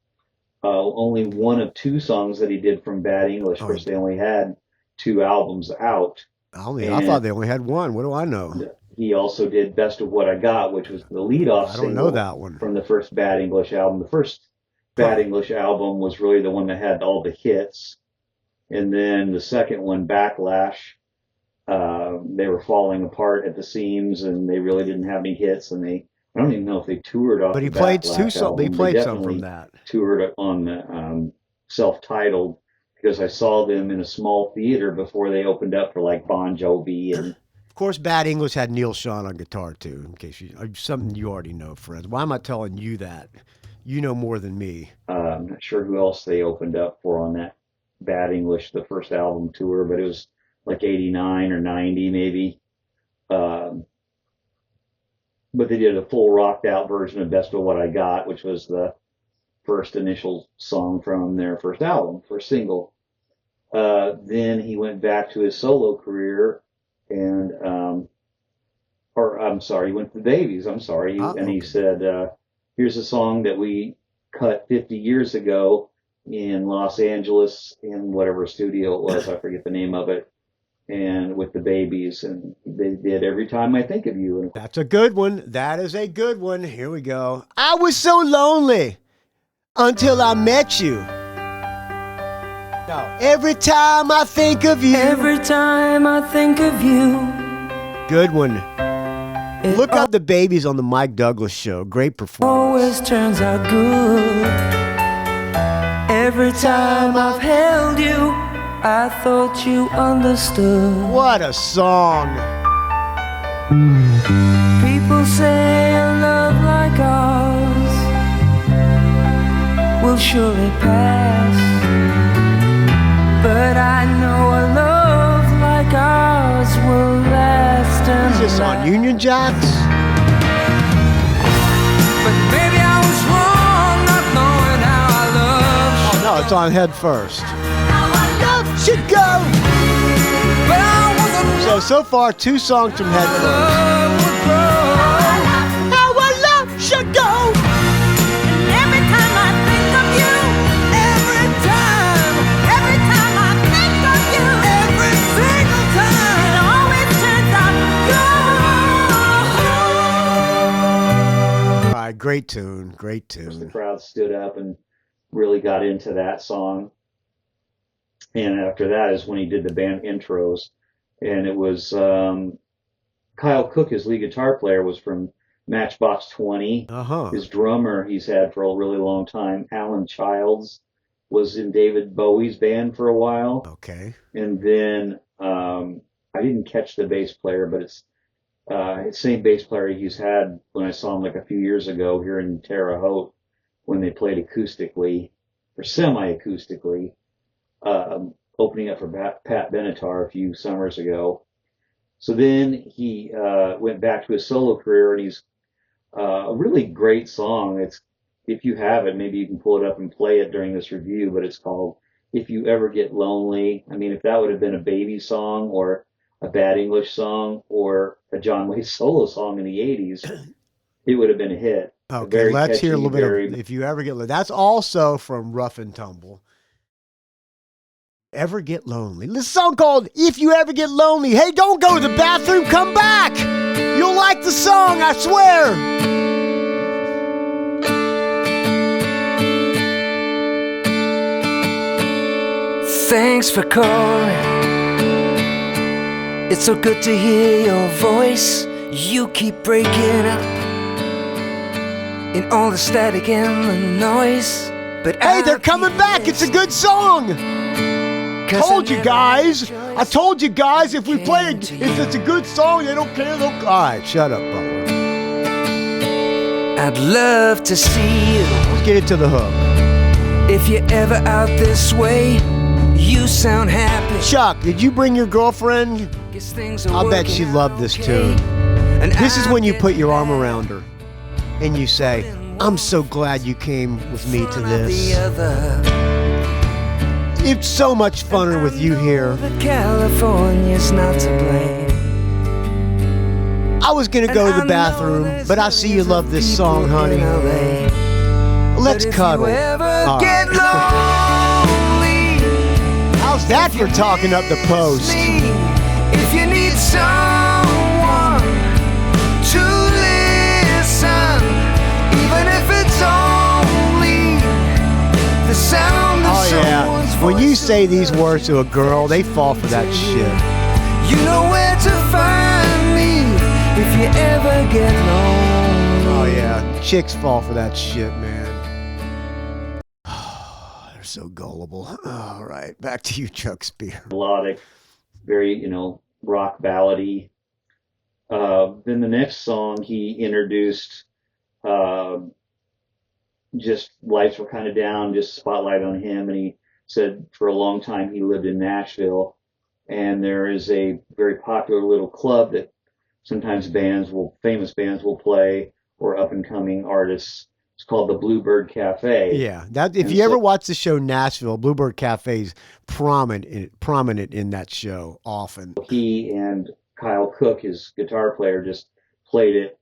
[SPEAKER 7] only one of two songs that he did from Bad English. Of course, they only had 2 albums out.
[SPEAKER 1] I thought they only had one. What do I know?
[SPEAKER 7] he also did Best of What I Got, which was the lead-off
[SPEAKER 1] I don't know that one.
[SPEAKER 7] from the first Bad English album. The first Bad English album was really the one that had all the hits. And then the second one, Backlash, they were falling apart at the seams, and they really didn't have any hits. And I don't even know if they toured off.
[SPEAKER 1] But he
[SPEAKER 7] the
[SPEAKER 1] played
[SPEAKER 7] Backlash album.
[SPEAKER 1] He played
[SPEAKER 7] They
[SPEAKER 1] some from
[SPEAKER 7] definitely
[SPEAKER 1] that.
[SPEAKER 7] Toured on the self-titled, because I saw them in a small theater before they opened up for like Bon Jovi. And
[SPEAKER 1] of course, Bad English had Neil Schon on guitar too. In case something you already know, friends. Why am I telling you that? You know more than me.
[SPEAKER 7] I'm not sure who else they opened up for on that Bad English, the first album tour, but it was like 89 or 90 maybe. But they did a full rocked out version of Best of What I Got, which was the first initial song from their first album, first single. Then he went back to his solo career and, he went to the Babies, and he said, here's a song that we cut 50 years ago in Los Angeles in whatever studio it was, I forget the name of it, and with the Babies, and they did Every Time I Think of You.
[SPEAKER 1] That's a good one. That is a good one. Here we go. I was so lonely until I met you. No. Every time I think of you.
[SPEAKER 5] Every time I think of you.
[SPEAKER 1] Good one. Look up the Babies on the Mike Douglas show. Great performance.
[SPEAKER 5] Always turns out good. Every time I've held you, I thought you understood.
[SPEAKER 1] What a song.
[SPEAKER 5] People say a love like ours will surely pass, but I know a love like ours will last and
[SPEAKER 1] Is this on Union Jacks?
[SPEAKER 5] But maybe I was wrong not knowing how I love.
[SPEAKER 1] Oh no, it's on Head First. How I love should go.
[SPEAKER 5] But I wasn't
[SPEAKER 1] So far, 2 songs from Head First.
[SPEAKER 5] love would grow.
[SPEAKER 1] How I love should go.
[SPEAKER 5] And every time I think of you, every time I think of you, every single time, it always turns out good.
[SPEAKER 1] All right, great tune, great
[SPEAKER 7] The
[SPEAKER 1] tune.
[SPEAKER 7] crowd stood up and really got into that song. And after that is when he did the band intros. And it was Kyle Cook, his lead guitar player, was from Matchbox 20.
[SPEAKER 1] Uh-huh.
[SPEAKER 7] His drummer he's had for a really long time, Alan Childs, was in David Bowie's band for a while.
[SPEAKER 1] Okay.
[SPEAKER 7] And then I didn't catch the bass player, but it's the same bass player he's had when I saw him like a few years ago here in Terre Haute when they played acoustically, or semi-acoustically, opening up for Pat Benatar a few summers ago. So then he went back to his solo career, and he's a really great song. It's, if you have it, maybe you can pull it up and play it during this review, but it's called If You Ever Get Lonely. I mean, if that would have been a Baby song or a Bad English song or a John Waite solo song in the 80s, it would have been a hit.
[SPEAKER 1] Okay, let's hear a little bit of If You Ever Get Lonely. That's also from Rough and Tumble. Ever Get Lonely. This song called If You Ever Get Lonely. Hey, don't go to the bathroom, come back. You'll like the song, I swear.
[SPEAKER 5] Thanks for calling. It's so good to hear your voice. You keep breaking up in all the static and the noise. But
[SPEAKER 1] hey, they're coming back. It's a good song. Told you guys. I told you guys if we play it, if it's a good song, they don't care. All right, shut up, Butler.
[SPEAKER 5] I'd love to see you.
[SPEAKER 1] Let's get it to the hook.
[SPEAKER 5] If you're ever out this way, you sound happy.
[SPEAKER 1] Chuck, did you bring your girlfriend? I'll bet she loved this tune. And this is when you put your arm around her and you say, I'm so glad you came with me to this. It's so much funner with you here.
[SPEAKER 5] California's not to blame.
[SPEAKER 1] I was gonna go to the bathroom, but I see you love this song, honey. Let's cuddle. All right. How's that for talking up the post?
[SPEAKER 5] If you need someone
[SPEAKER 1] when you say these words to a girl, they fall for that shit.
[SPEAKER 5] You know where to find me if you ever get lonely.
[SPEAKER 1] Oh yeah, chicks fall for that shit, man. They're so gullible. All right, back to you, Chuck Speer.
[SPEAKER 7] Melodic, very, rock ballady. Then the next song he introduced, just lights were kind of down, just spotlight on him, and he said for a long time he lived in Nashville, and there is a very popular little club that sometimes famous bands will play, or up and coming artists. It's called the Bluebird Cafe.
[SPEAKER 1] Yeah, if you ever watch the show Nashville, Bluebird Cafe is prominent in that show often.
[SPEAKER 7] He and Kyle Cook, his guitar player, just played it,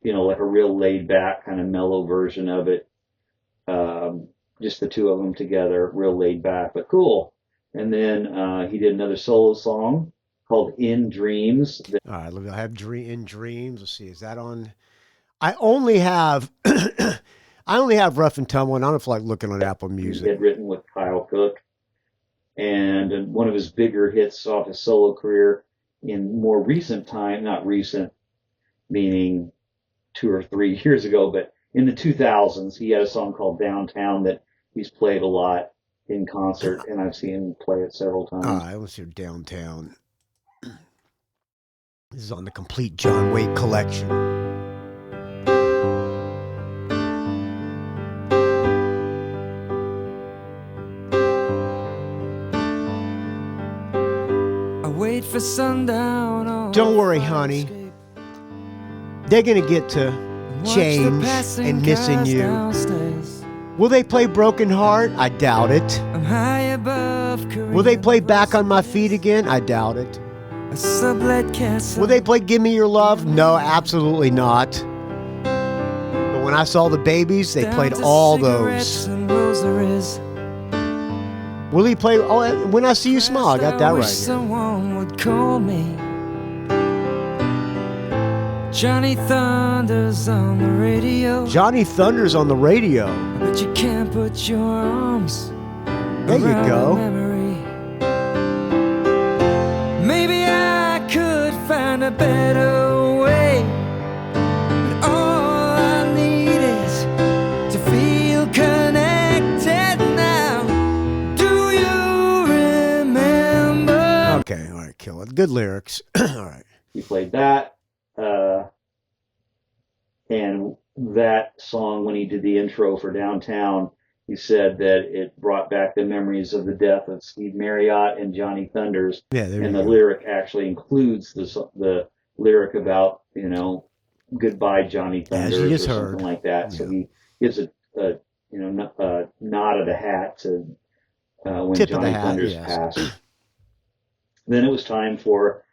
[SPEAKER 7] like a real laid back kind of mellow version of it. Just the two of them together, real laid back, but cool. And then he did another solo song called In Dreams.
[SPEAKER 1] All right, I have In Dreams. Let's see, is that on? I only have Rough and Tumble, and I don't feel like looking on Apple Music.
[SPEAKER 7] He had written with Kyle Cook, and one of his bigger hits off his solo career in more recent time, not recent, meaning 2 or 3 years ago, but in the 2000s, he had a song called Downtown that he's played a lot in concert, and I've seen him play it several times.
[SPEAKER 1] All right, let's hear Downtown. This is on the Complete John Waite collection.
[SPEAKER 5] Wait for sundown.
[SPEAKER 1] Don't worry, honey. They're going to get to change and missing you.
[SPEAKER 5] Downstairs.
[SPEAKER 1] Will they play Broken Heart? I doubt it.
[SPEAKER 5] I'm high above
[SPEAKER 1] Will they play Back on My Feet again? I doubt it.
[SPEAKER 5] A sublet castle.
[SPEAKER 1] Will they play Give Me Your Love? No, absolutely not. But when I saw the Babies, they played all those. Will he play When I See You Smile? I got that right here.
[SPEAKER 5] Someone would call me. Johnny Thunder's on the radio.
[SPEAKER 1] Johnny Thunder's on the radio.
[SPEAKER 5] But you can't put your arms
[SPEAKER 1] there you go.
[SPEAKER 5] Memory. Maybe I could find a better way. But all I need is to feel connected now. Do you remember?
[SPEAKER 1] Okay, all right, kill it. Good lyrics. All right.
[SPEAKER 7] He played that. And that song, when he did the intro for Downtown, he said that it brought back the memories of the death of Steve Marriott and Johnny Thunders.
[SPEAKER 1] Yeah,
[SPEAKER 7] and the lyric actually includes the lyric about, goodbye Johnny Thunders or something like that. Yeah. So he gives a nod of the hat to when Johnny Thunders passed. Then it was time for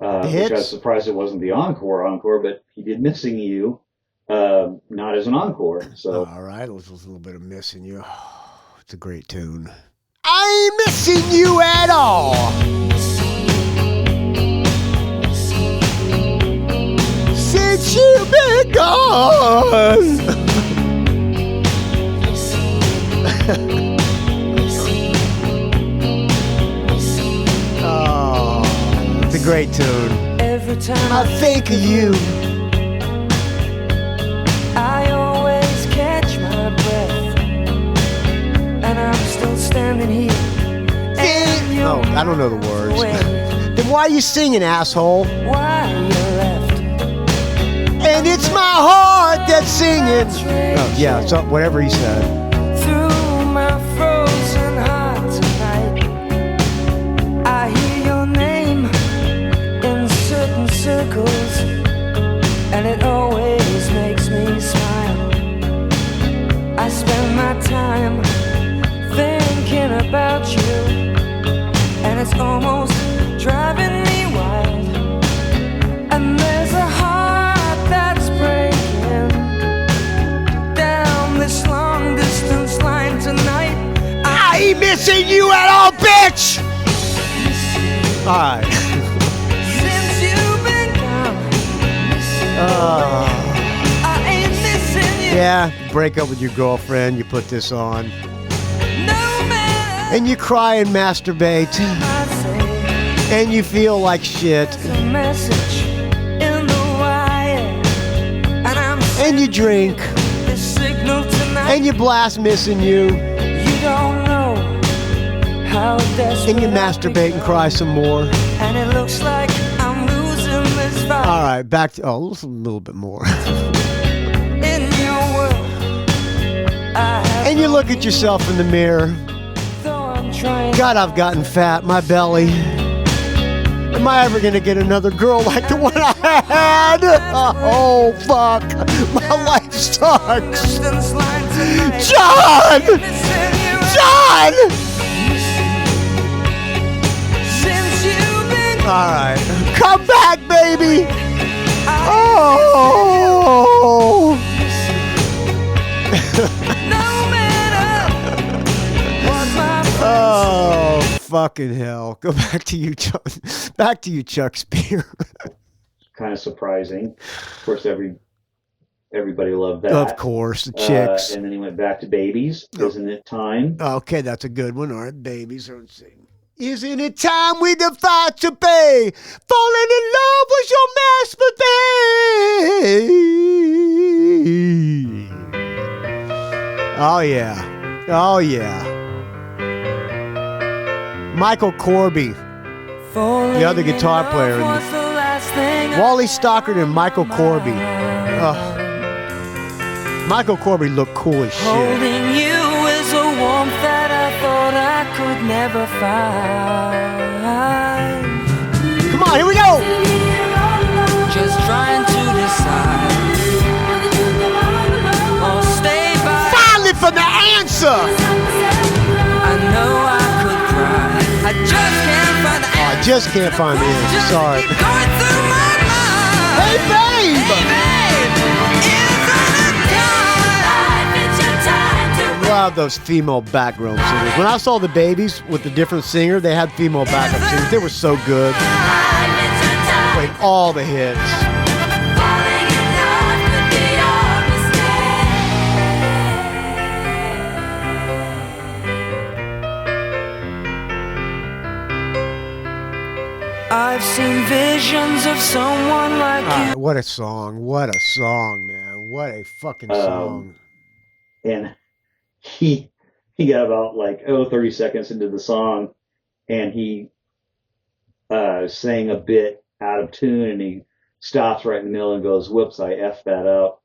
[SPEAKER 7] which I was surprised it wasn't the encore, but he did Missing You, not as an encore. So
[SPEAKER 1] all right, it was a little bit of Missing You. Oh, it's a great tune. I ain't missing you at all. Since you've been gone. It's a great tune.
[SPEAKER 5] Every time
[SPEAKER 1] I think of you,
[SPEAKER 5] I always catch my breath, and I'm still standing here.
[SPEAKER 1] No, I don't know the words. Then why are you singing, asshole?
[SPEAKER 5] Why you left?
[SPEAKER 1] And it's my heart that's singing. Oh, yeah, so whatever he said.
[SPEAKER 5] Through my frozen heart tonight, I hear your name in certain circles, and it always makes me smile. I spend my time thinking about you, and it's almost driving me wild. And there's a heart that's breaking down this long distance line tonight.
[SPEAKER 1] I ain't missing you at all, bitch! Alright.
[SPEAKER 5] Since you've been gone, I ain't missing you.
[SPEAKER 1] Yeah, break up with your girlfriend, you put this on.
[SPEAKER 5] No man
[SPEAKER 1] and you cry and masturbate, and you feel like shit, and you drink, and you blast missing you, and you masturbate and cry some more.
[SPEAKER 4] And it looks like I'm losing this fight.
[SPEAKER 1] All right, back to, a little bit more.
[SPEAKER 4] In your world,
[SPEAKER 1] and you look at yourself in the mirror. God, I've gotten fat, my belly. Am I ever going to get another girl like the one I had? Oh, fuck. My life sucks. John! John! All right. Come back, baby. Oh. Oh, fucking hell. Go back to you, Chuck. Back to you, Chuck Speer.
[SPEAKER 7] Kind of surprising. Of course, everybody loved that.
[SPEAKER 1] Of course, the chicks.
[SPEAKER 7] And then he went back to Babies. Isn't it time?
[SPEAKER 1] Okay, that's a good one. All right, Babies. Isn't it time we defy to pay? Falling in love with your masturbate. Oh, yeah. Oh, yeah. Michael Corby, the other guitar player. Wally Stockard and Michael Corby. Michael Corby looked cool as shit.
[SPEAKER 4] Holding you is a warmth that I thought I could never find.
[SPEAKER 1] Come on, here we go.
[SPEAKER 4] Just trying to decide. Or stay by.
[SPEAKER 1] Finally for the answer.
[SPEAKER 4] I know I could cry. I just can't find the answer.
[SPEAKER 1] I just can't find the answer. Sorry.
[SPEAKER 4] Keep going through my mind.
[SPEAKER 1] Hey, babe.
[SPEAKER 4] Hey, babe.
[SPEAKER 1] Love those female background singers. When I saw the Babies with the different singer, they had female backup singers. They were so good. Played all the hits.
[SPEAKER 4] I've seen visions of someone like you.
[SPEAKER 1] What a song. What a song, man. What a fucking song.
[SPEAKER 7] And he got about 30 seconds into the song, and he sang a bit out of tune, and he stops right in the middle and goes, whoops, I effed that up,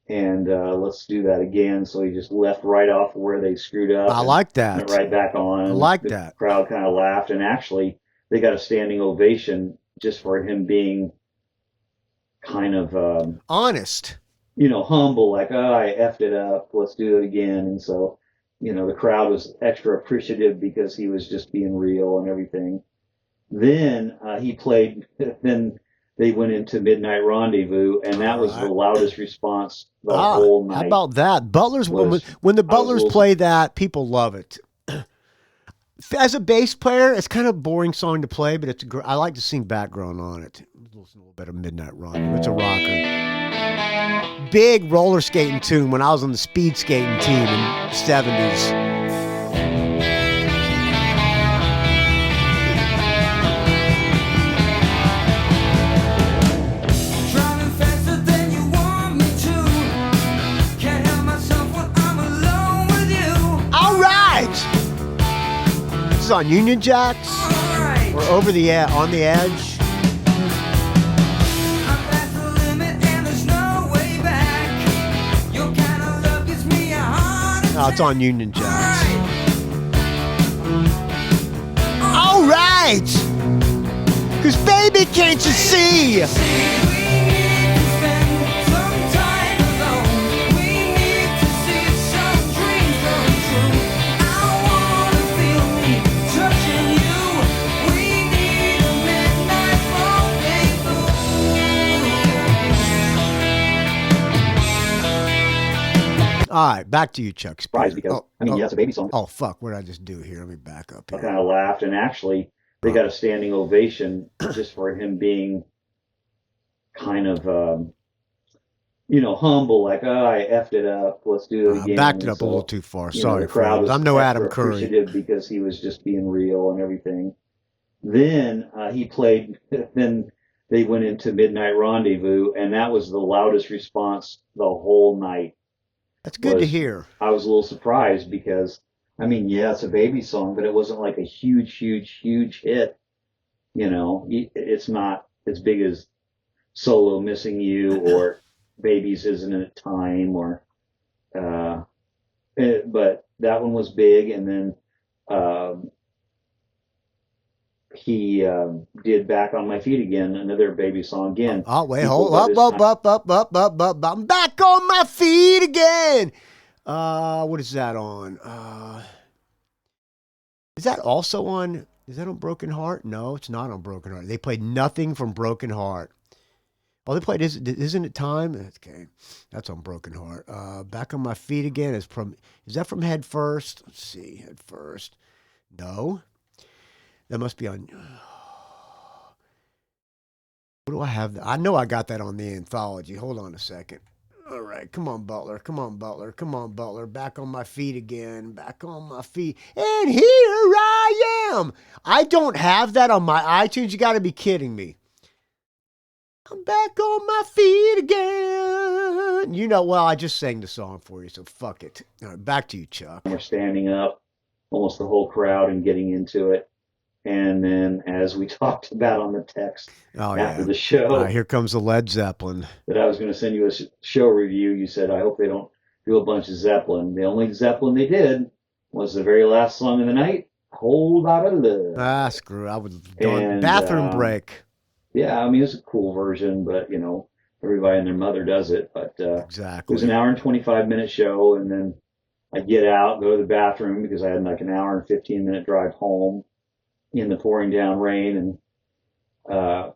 [SPEAKER 7] and let's do that again. So he just left right off where they screwed up.
[SPEAKER 1] I like that.
[SPEAKER 7] Went right back on.
[SPEAKER 1] I like
[SPEAKER 7] the
[SPEAKER 1] that.
[SPEAKER 7] Crowd kind of laughed, and actually they got a standing ovation just for him being kind of
[SPEAKER 1] honest.
[SPEAKER 7] Humble, like, oh, I effed it up, let's do it again. And so, the crowd was extra appreciative because he was just being real and everything. Then he played, then they went into Midnight Rendezvous, and that was the loudest response the whole night.
[SPEAKER 1] How about that? Butlers, when the Butlers play that, people love it. As a bass player, it's kind of a boring song to play, but I like to sing background on it. Listen a little bit of Midnight Rendezvous. It's a rocker. Big roller skating tune when I was on the speed skating team in the 70s.
[SPEAKER 4] Driving faster than you want me to. Can't help myself when I'm alone with you.
[SPEAKER 1] All right. This is on Union Jacks.
[SPEAKER 4] All right.
[SPEAKER 1] We're on the edge. Oh, it's on Union Jacks. All right. Because baby, can't you see? All right, back to you, Chuck.
[SPEAKER 7] Surprised because, that's a Baby song.
[SPEAKER 1] Oh, fuck. What did I just do here? Let me back up here.
[SPEAKER 7] I kind of laughed, and actually, they got a standing ovation just for him being kind of, humble, like, oh, I effed it up. Let's do it again.
[SPEAKER 1] Backed it
[SPEAKER 7] And
[SPEAKER 1] up a little too far.
[SPEAKER 7] the
[SPEAKER 1] Sorry,
[SPEAKER 7] crowd
[SPEAKER 1] friends.
[SPEAKER 7] was
[SPEAKER 1] I'm no Adam
[SPEAKER 7] extra
[SPEAKER 1] Curry.
[SPEAKER 7] appreciative because he was just being real and everything. Then he played. Then they went into Midnight Rendezvous, and that was the loudest response the whole night.
[SPEAKER 1] That's good to hear.
[SPEAKER 7] I was a little surprised because, yeah, it's a baby song, but it wasn't like a huge, huge, huge hit. It's not as big as Solo Missing You or Babies Isn't It Time but that one was big. And then he did Back on My Feet Again, another baby song again.
[SPEAKER 1] Oh, wait, hold up. I'm back on my feet again. What is that on? Is that also on? Is that on Broken Heart? No, it's not on Broken Heart. They played nothing from Broken Heart. Oh, they played Isn't It Time? Okay, that's on Broken Heart. Back on My Feet Again is that from Head First? Let's see, Head First. No, that must be on. What do I have? I know I got that on the anthology. Hold on a second. All right, come on, Butler. Come on, Butler. Come on, Butler. Back on my feet again. Back on my feet. And here I am. I don't have that on my iTunes. You got to be kidding me. I'm back on my feet again. Well, I just sang the song for you, so fuck it. All right, back to you, Chuck.
[SPEAKER 7] We're standing up, almost the whole crowd, and getting into it. And then, as we talked about on the text after the show,
[SPEAKER 1] here comes the Led Zeppelin.
[SPEAKER 7] That I was going to send you a show review. You said, I hope they don't do a bunch of Zeppelin. The only Zeppelin they did was the very last song of the night, Whole Lot of Love.
[SPEAKER 1] Screw it. I was done. Bathroom break.
[SPEAKER 7] Yeah, it's a cool version, but, everybody and their mother does it. But
[SPEAKER 1] exactly.
[SPEAKER 7] It was an hour and 25-minute show, and then I get out, go to the bathroom because I had like an hour and 15-minute drive home in the pouring down rain, and I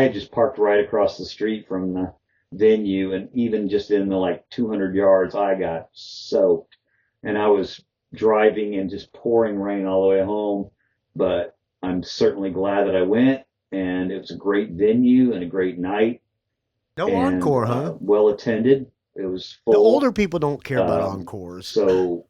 [SPEAKER 7] had just parked right across the street from the venue, and even just in the 200 yards, I got soaked, and I was driving in just pouring rain all the way home. But I'm certainly glad that I went, and it was a great venue and a great night.
[SPEAKER 1] No encore, huh?
[SPEAKER 7] Well attended. It was full.
[SPEAKER 1] The older people don't care about encores,
[SPEAKER 7] so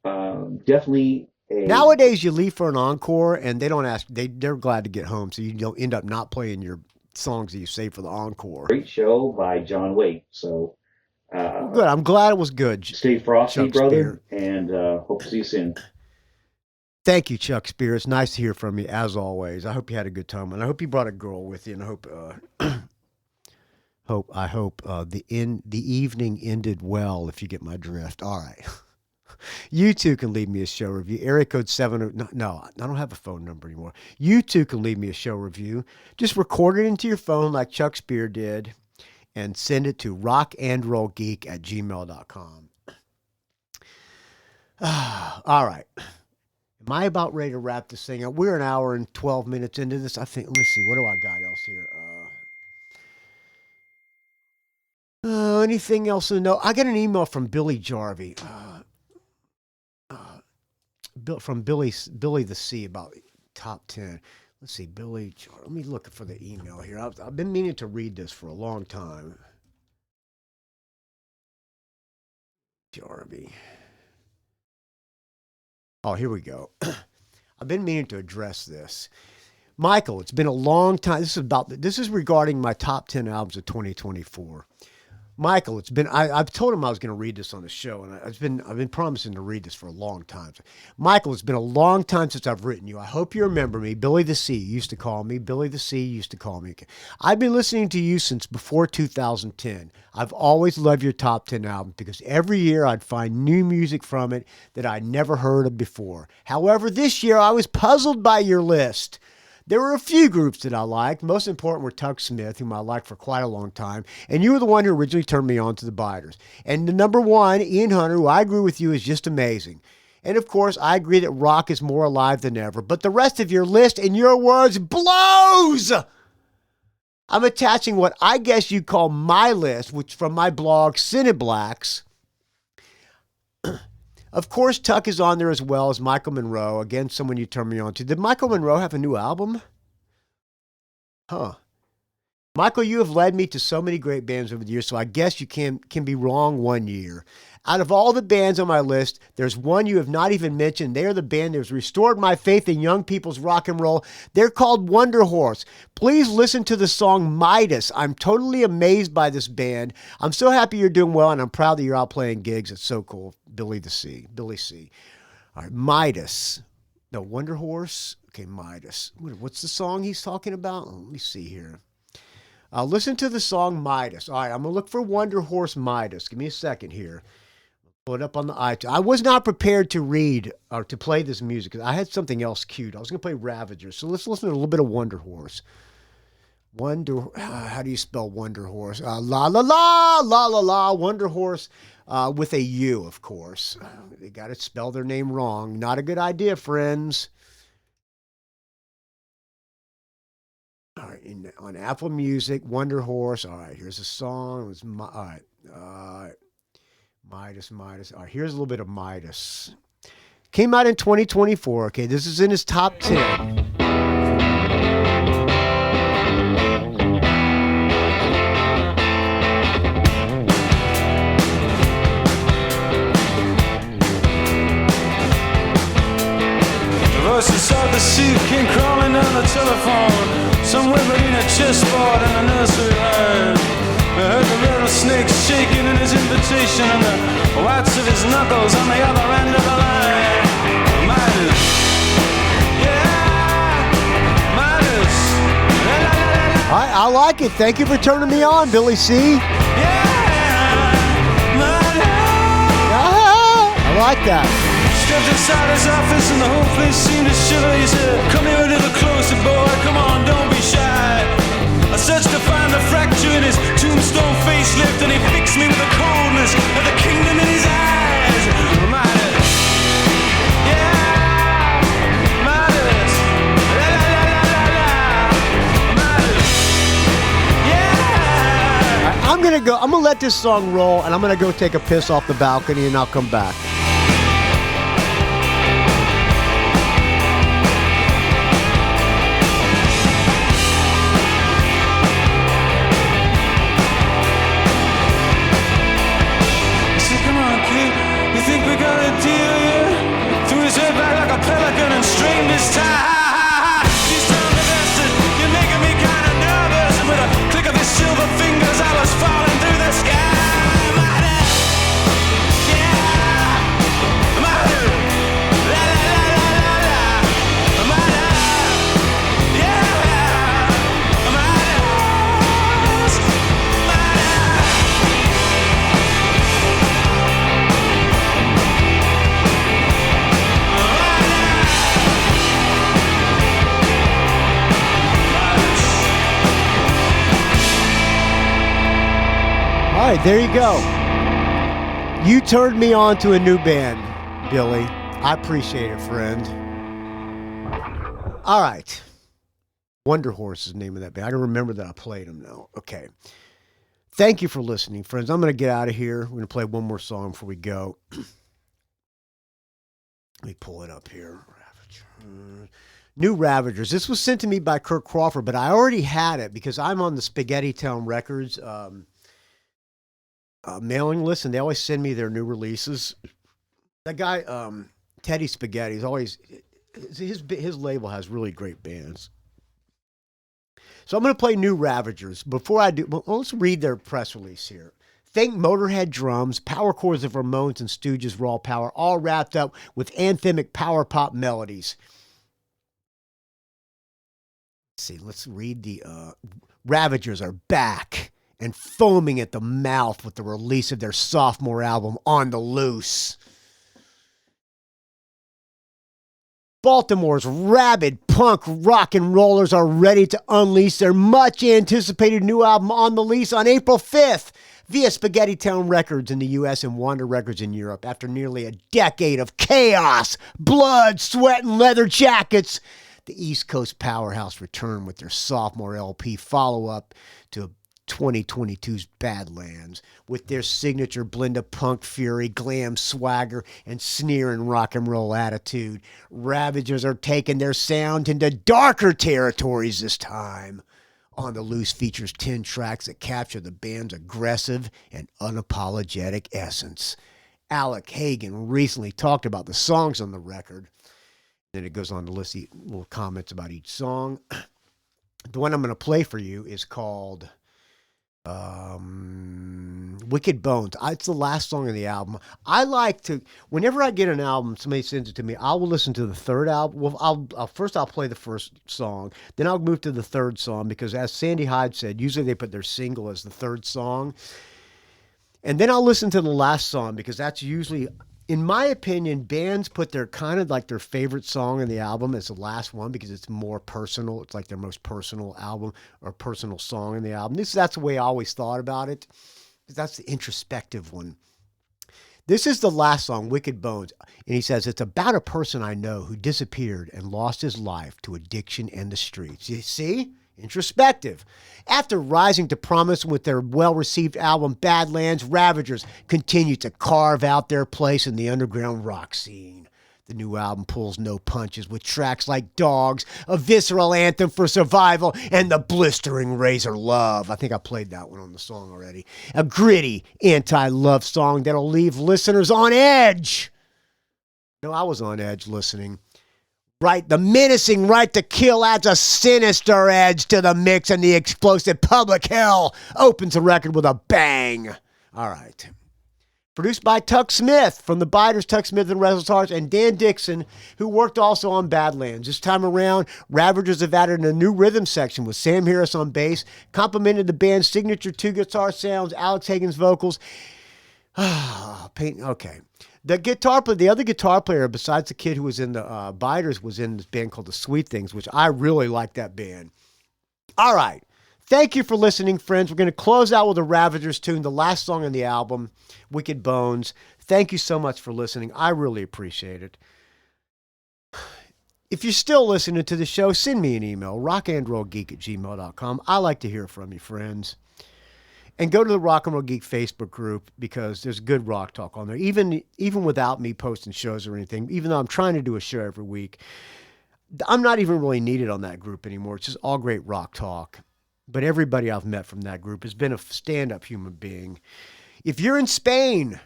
[SPEAKER 7] definitely.
[SPEAKER 1] Nowadays, you leave for an encore, and they don't ask. They're glad to get home, so you don't end up not playing your songs that you saved for the encore.
[SPEAKER 7] Great show by John Waite. So
[SPEAKER 1] good. I'm glad it was good.
[SPEAKER 7] Stay frosty,
[SPEAKER 1] Chuck
[SPEAKER 7] brother,
[SPEAKER 1] Speer.
[SPEAKER 7] And hope to see you soon.
[SPEAKER 1] Thank you, Chuck Speer. It's nice to hear from you as always. I hope you had a good time, and I hope you brought a girl with you. And I hope the evening ended well. If you get my drift, all right. You too can leave me a show review. Area code 7. No, I don't have a phone number anymore. You too can leave me a show review. Just record it into your phone like Chuck Speer did and send it to rockandrollgeek@gmail.com. All right. Am I about ready to wrap this thing up? We're an hour and 12 minutes into this. I think, let me see. What do I got else here? Anything else to know? I got an email from Billy Jarvie. From Billy the C about top 10. Let's see, Billy. Let me look for the email here. I've been meaning to read this for a long time. Jarvie. Oh, here we go. I've been meaning to address this. Michael, it's been a long time. This is regarding my top 10 albums of 2024. Michael, I've told him I was going to read this on the show, and I've been promising to read this for a long time. Michael, it's been a long time since I've written you. I hope you remember me. Billy the C used to call me. Billy the C used to call me. I've been listening to you since before 2010. I've always loved your top 10 album because every year I'd find new music from it that I'd never heard of before. However, this year I was puzzled by your list. There were a few groups that I liked. Most important were Tuck Smith, whom I liked for quite a long time. And you were the one who originally turned me on to the Biters. And the number one, Ian Hunter, who I agree with you, is just amazing. And of course, I agree that rock is more alive than ever. But the rest of your list, in your words, blows! I'm attaching what I guess you call my list, which from my blog, Cineblacks. Of course, Tuck is on there as well as Michael Monroe. Again, someone you turned me on to. Did Michael Monroe have a new album? Huh. Michael, you have led me to so many great bands over the years, so I guess you can be wrong one year. Out of all the bands on my list, there's one you have not even mentioned. They are the band that has restored my faith in young people's rock and roll. They're called Wonder Horse. Please listen to the song Midas. I'm totally amazed by this band. I'm so happy you're doing well, and I'm proud that you're out playing gigs. It's so cool. Billy C. All right, Midas. No, Wonder Horse. Okay, Midas. What's the song he's talking about? Let me see here. Listen to the song Midas. All right, I'm going to look for Wonder Horse Midas. Give me a second here. Pull it up on the iTunes. I was not prepared to read or to play this music because I had something else queued. I was going to play Ravagers. So let's listen to a little bit of Wonder Horse. How do you spell Wonder Horse? La la la, la la la, Wonder Horse with a U, of course. They got to spell their name wrong. Not a good idea, friends. All right, on Apple Music, Wonder Horse. All right, here's a song. All right, Midas. All right, here's a little bit of Midas. Came out in 2024. Okay, this is in his top 10.
[SPEAKER 9] Voices of the sea came crawling down the telephone. Somewhere between a chessboard and a nursery rhyme. I heard the rattlesnake shaking in his invitation and the whites of his knuckles on the other end of the line. Midas. Yeah, Midas. La, la, la, la.
[SPEAKER 1] I like it. Thank you for turning me on, Billy C.
[SPEAKER 9] Yeah, Midas.
[SPEAKER 1] I like that.
[SPEAKER 9] Stepped inside his office and the whole place seemed to shiver. He said, come here a little closer, boy, come on, don't be shy. I searched to find the fracture in his tombstone facelift, and he fixed me with the coldness of the kingdom in his eyes. Midas. Yeah, Midas. La la la la la la. Midas. Yeah.
[SPEAKER 1] I'm gonna let this song roll, and I'm gonna go take a piss off the balcony, and I'll come back.
[SPEAKER 9] Pelican and strained his tie. These times are vested, you're making me kind of nervous. And with a click of his silver fingers, I was falling through the sky. Midas, yeah, Midas, la la la la la la, Midas, yeah, Midas,
[SPEAKER 1] All right, there you go. You turned me on to a new band, Billy. I appreciate it, friend. All right. Wonder Horse is the name of that band. I don't remember that I played them now. Okay. Thank you for listening, friends. I'm going to get out of here. We're going to play one more song before we go. Let me pull it up here. New Ravagers. This was sent to me by Kirk Crawford, but I already had it because I'm on the Spaghetti Town Records mailing list, and they always send me their new releases. That guy, Teddy Spaghetti, is always his label has really great bands. So I'm going to play New Ravagers. Before I do, well, let's read their press release here. Think Motorhead drums, power chords of Ramones and Stooges raw power, all wrapped up with anthemic power pop melodies. Let's see, let's read the Ravagers are back and foaming at the mouth with the release of their sophomore album, On the Loose. Baltimore's rabid punk rock and rollers are ready to unleash their much anticipated new album, On the Loose, on April 5th via Spaghetti Town Records in the US and Wander Records in Europe. After nearly a decade of chaos, blood, sweat, and leather jackets, the East Coast powerhouse returned with their sophomore LP follow-up to 2022's Badlands, with their signature blend of punk fury, glam swagger, and sneer and rock and roll attitude. Ravagers are taking their sound into darker territories this time. On the Loose features 10 tracks that capture the band's aggressive and unapologetic essence. Alec Hagan recently talked about the songs on the record. Then it goes on to list little comments about each song. The one I'm going to play for you is called Wicked Bones. It's the last song of the album. I like to, whenever I get an album, somebody sends it to me, I will listen to the third album. Well, I'll play the first song, then I'll move to the third song, because as Sandy Hyde said, usually they put their single as the third song. And then I'll listen to the last song, because that's usually, in my opinion, bands put their kind of like their favorite song in the album as the last one, because it's more personal. It's like their most personal album or personal song in the album. That's the way I always thought about it. That's the introspective one. This is the last song, Wicked Bones. And he says, it's about a person I know who disappeared and lost his life to addiction and the streets. You see? Introspective. After rising to promise with their well-received album Badlands, Ravagers continue to carve out their place in the underground rock scene. The new album pulls no punches with tracks like Dogs, a visceral anthem for survival, and the blistering Razor Love. I think I played that one on the song already. A gritty anti-love song that'll leave listeners on edge. No, I was on edge listening. Right, the menacing Right to Kill adds a sinister edge to the mix, and the explosive Public Hell opens the record with a bang. All right. Produced by Tuck Smith from the Biters, Tuck Smith and Restless Hearts, and Dan Dixon, who worked also on Badlands. This time around, Ravagers have added a new rhythm section with Sam Harris on bass, complemented the band's signature two-guitar sounds, Alex Hagan's vocals. Okay. The other guitar player, besides the kid who was in the Biters, was in this band called the Sweet Things, which I really like that band. All right. Thank you for listening, friends. We're going to close out with a Ravagers tune, the last song on the album, Wicked Bones. Thank you so much for listening. I really appreciate it. If you're still listening to the show, send me an email, rockandrollgeek@gmail.com. I like to hear from you, friends. And go to the Rock and Roll Geek Facebook group, because there's good rock talk on there. Even without me posting shows or anything, even though I'm trying to do a show every week, I'm not even really needed on that group anymore. It's just all great rock talk. But everybody I've met from that group has been a stand-up human being. If you're in Spain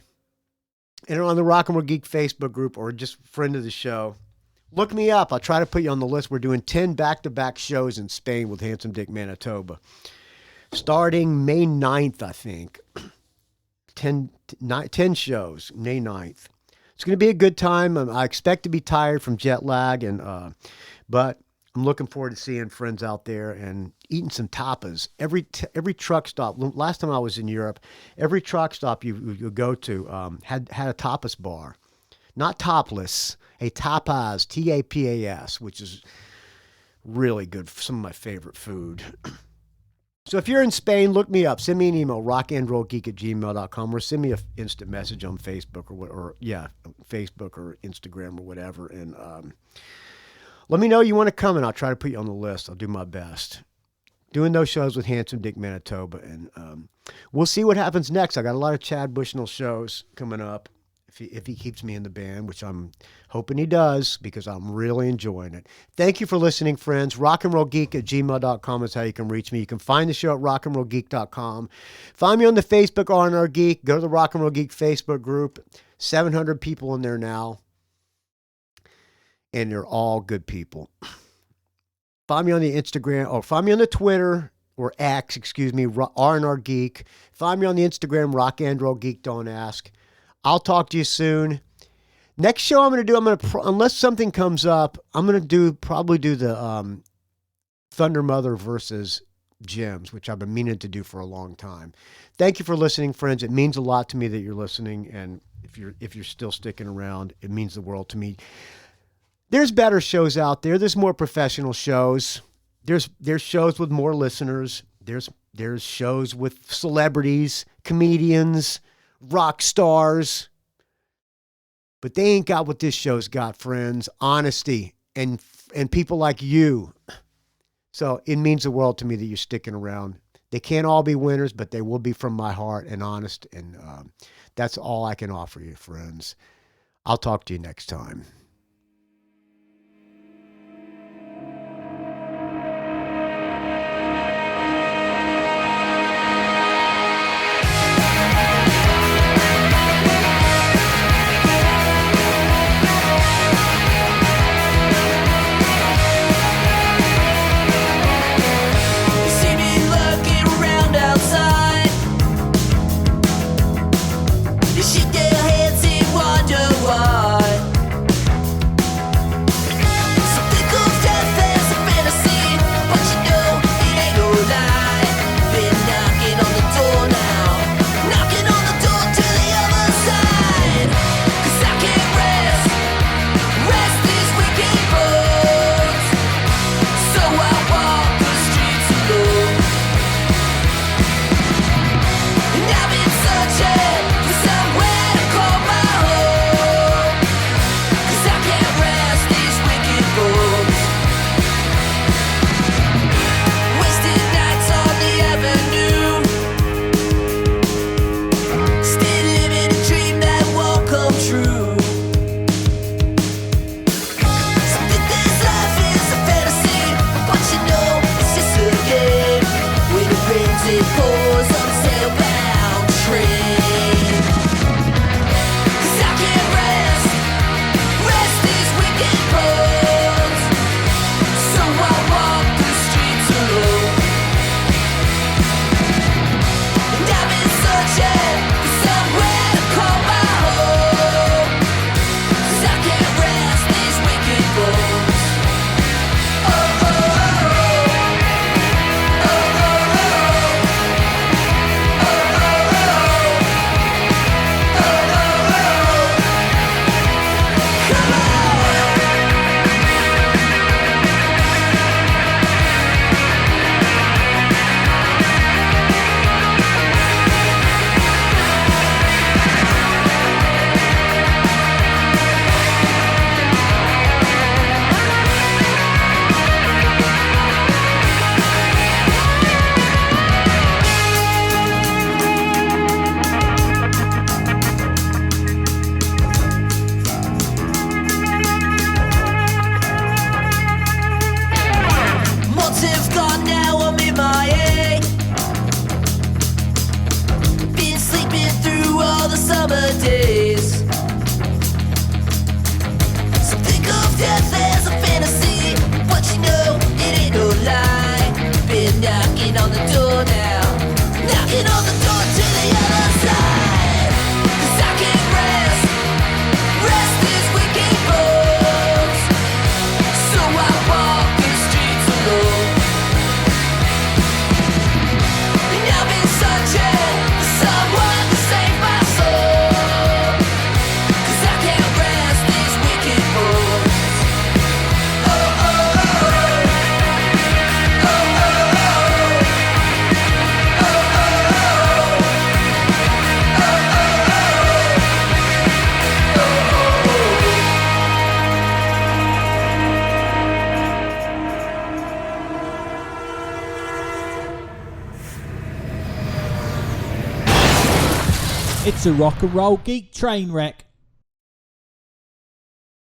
[SPEAKER 1] and are on the Rock and Roll Geek Facebook group or just a friend of the show, look me up. I'll try to put you on the list. We're doing 10 back-to-back shows in Spain with Handsome Dick Manitoba. Starting May 9th, I think. 10 shows, May 9th. It's going to be a good time. I expect to be tired from jet lag, but I'm looking forward to seeing friends out there and eating some tapas. Every truck stop, last time I was in Europe, every truck stop you go to had a tapas bar. Not topless, a tapas, T-A-P-A-S, which is really good, some of my favorite food. So if you're in Spain, look me up. Send me an email, rockandrollgeek@gmail.com, or send me an instant message on Facebook Facebook or Instagram or whatever. And let me know you want to come, and I'll try to put you on the list. I'll do my best. Doing those shows with Handsome Dick Manitoba. And we'll see what happens next. I got a lot of Chad Bushnell shows coming up. If he keeps me in the band, which I'm hoping he does, because I'm really enjoying it. Thank you for listening, friends. rockandrollgeek@gmail.com is how you can reach me. You can find the show at rockandrollgeek.com. Find me on the Facebook RnR Geek. Go to the Rock and Roll Geek Facebook group. 700 people in there now. And they're all good people. Find me on the Instagram, or find me on the Twitter, or X, RnR Geek. Find me on the Instagram, Rock and Roll Geek, don't ask. I'll talk to you soon. Next show I'm going to do, unless something comes up, I'm going to probably do the Thunder Mother versus Gems, which I've been meaning to do for a long time. Thank you for listening, friends. It means a lot to me that you're listening, and if you're still sticking around, it means the world to me. There's better shows out there. There's more professional shows. There's shows with more listeners. There's shows with celebrities, comedians, rock stars, but they ain't got what this show's got, friends. Honesty and people like you. So it means the world to me that you're sticking around. They can't all be winners, but they will be from my heart and honest, and that's all I can offer you, friends. I'll talk to you next time.
[SPEAKER 10] It's a rock and roll geek train wreck.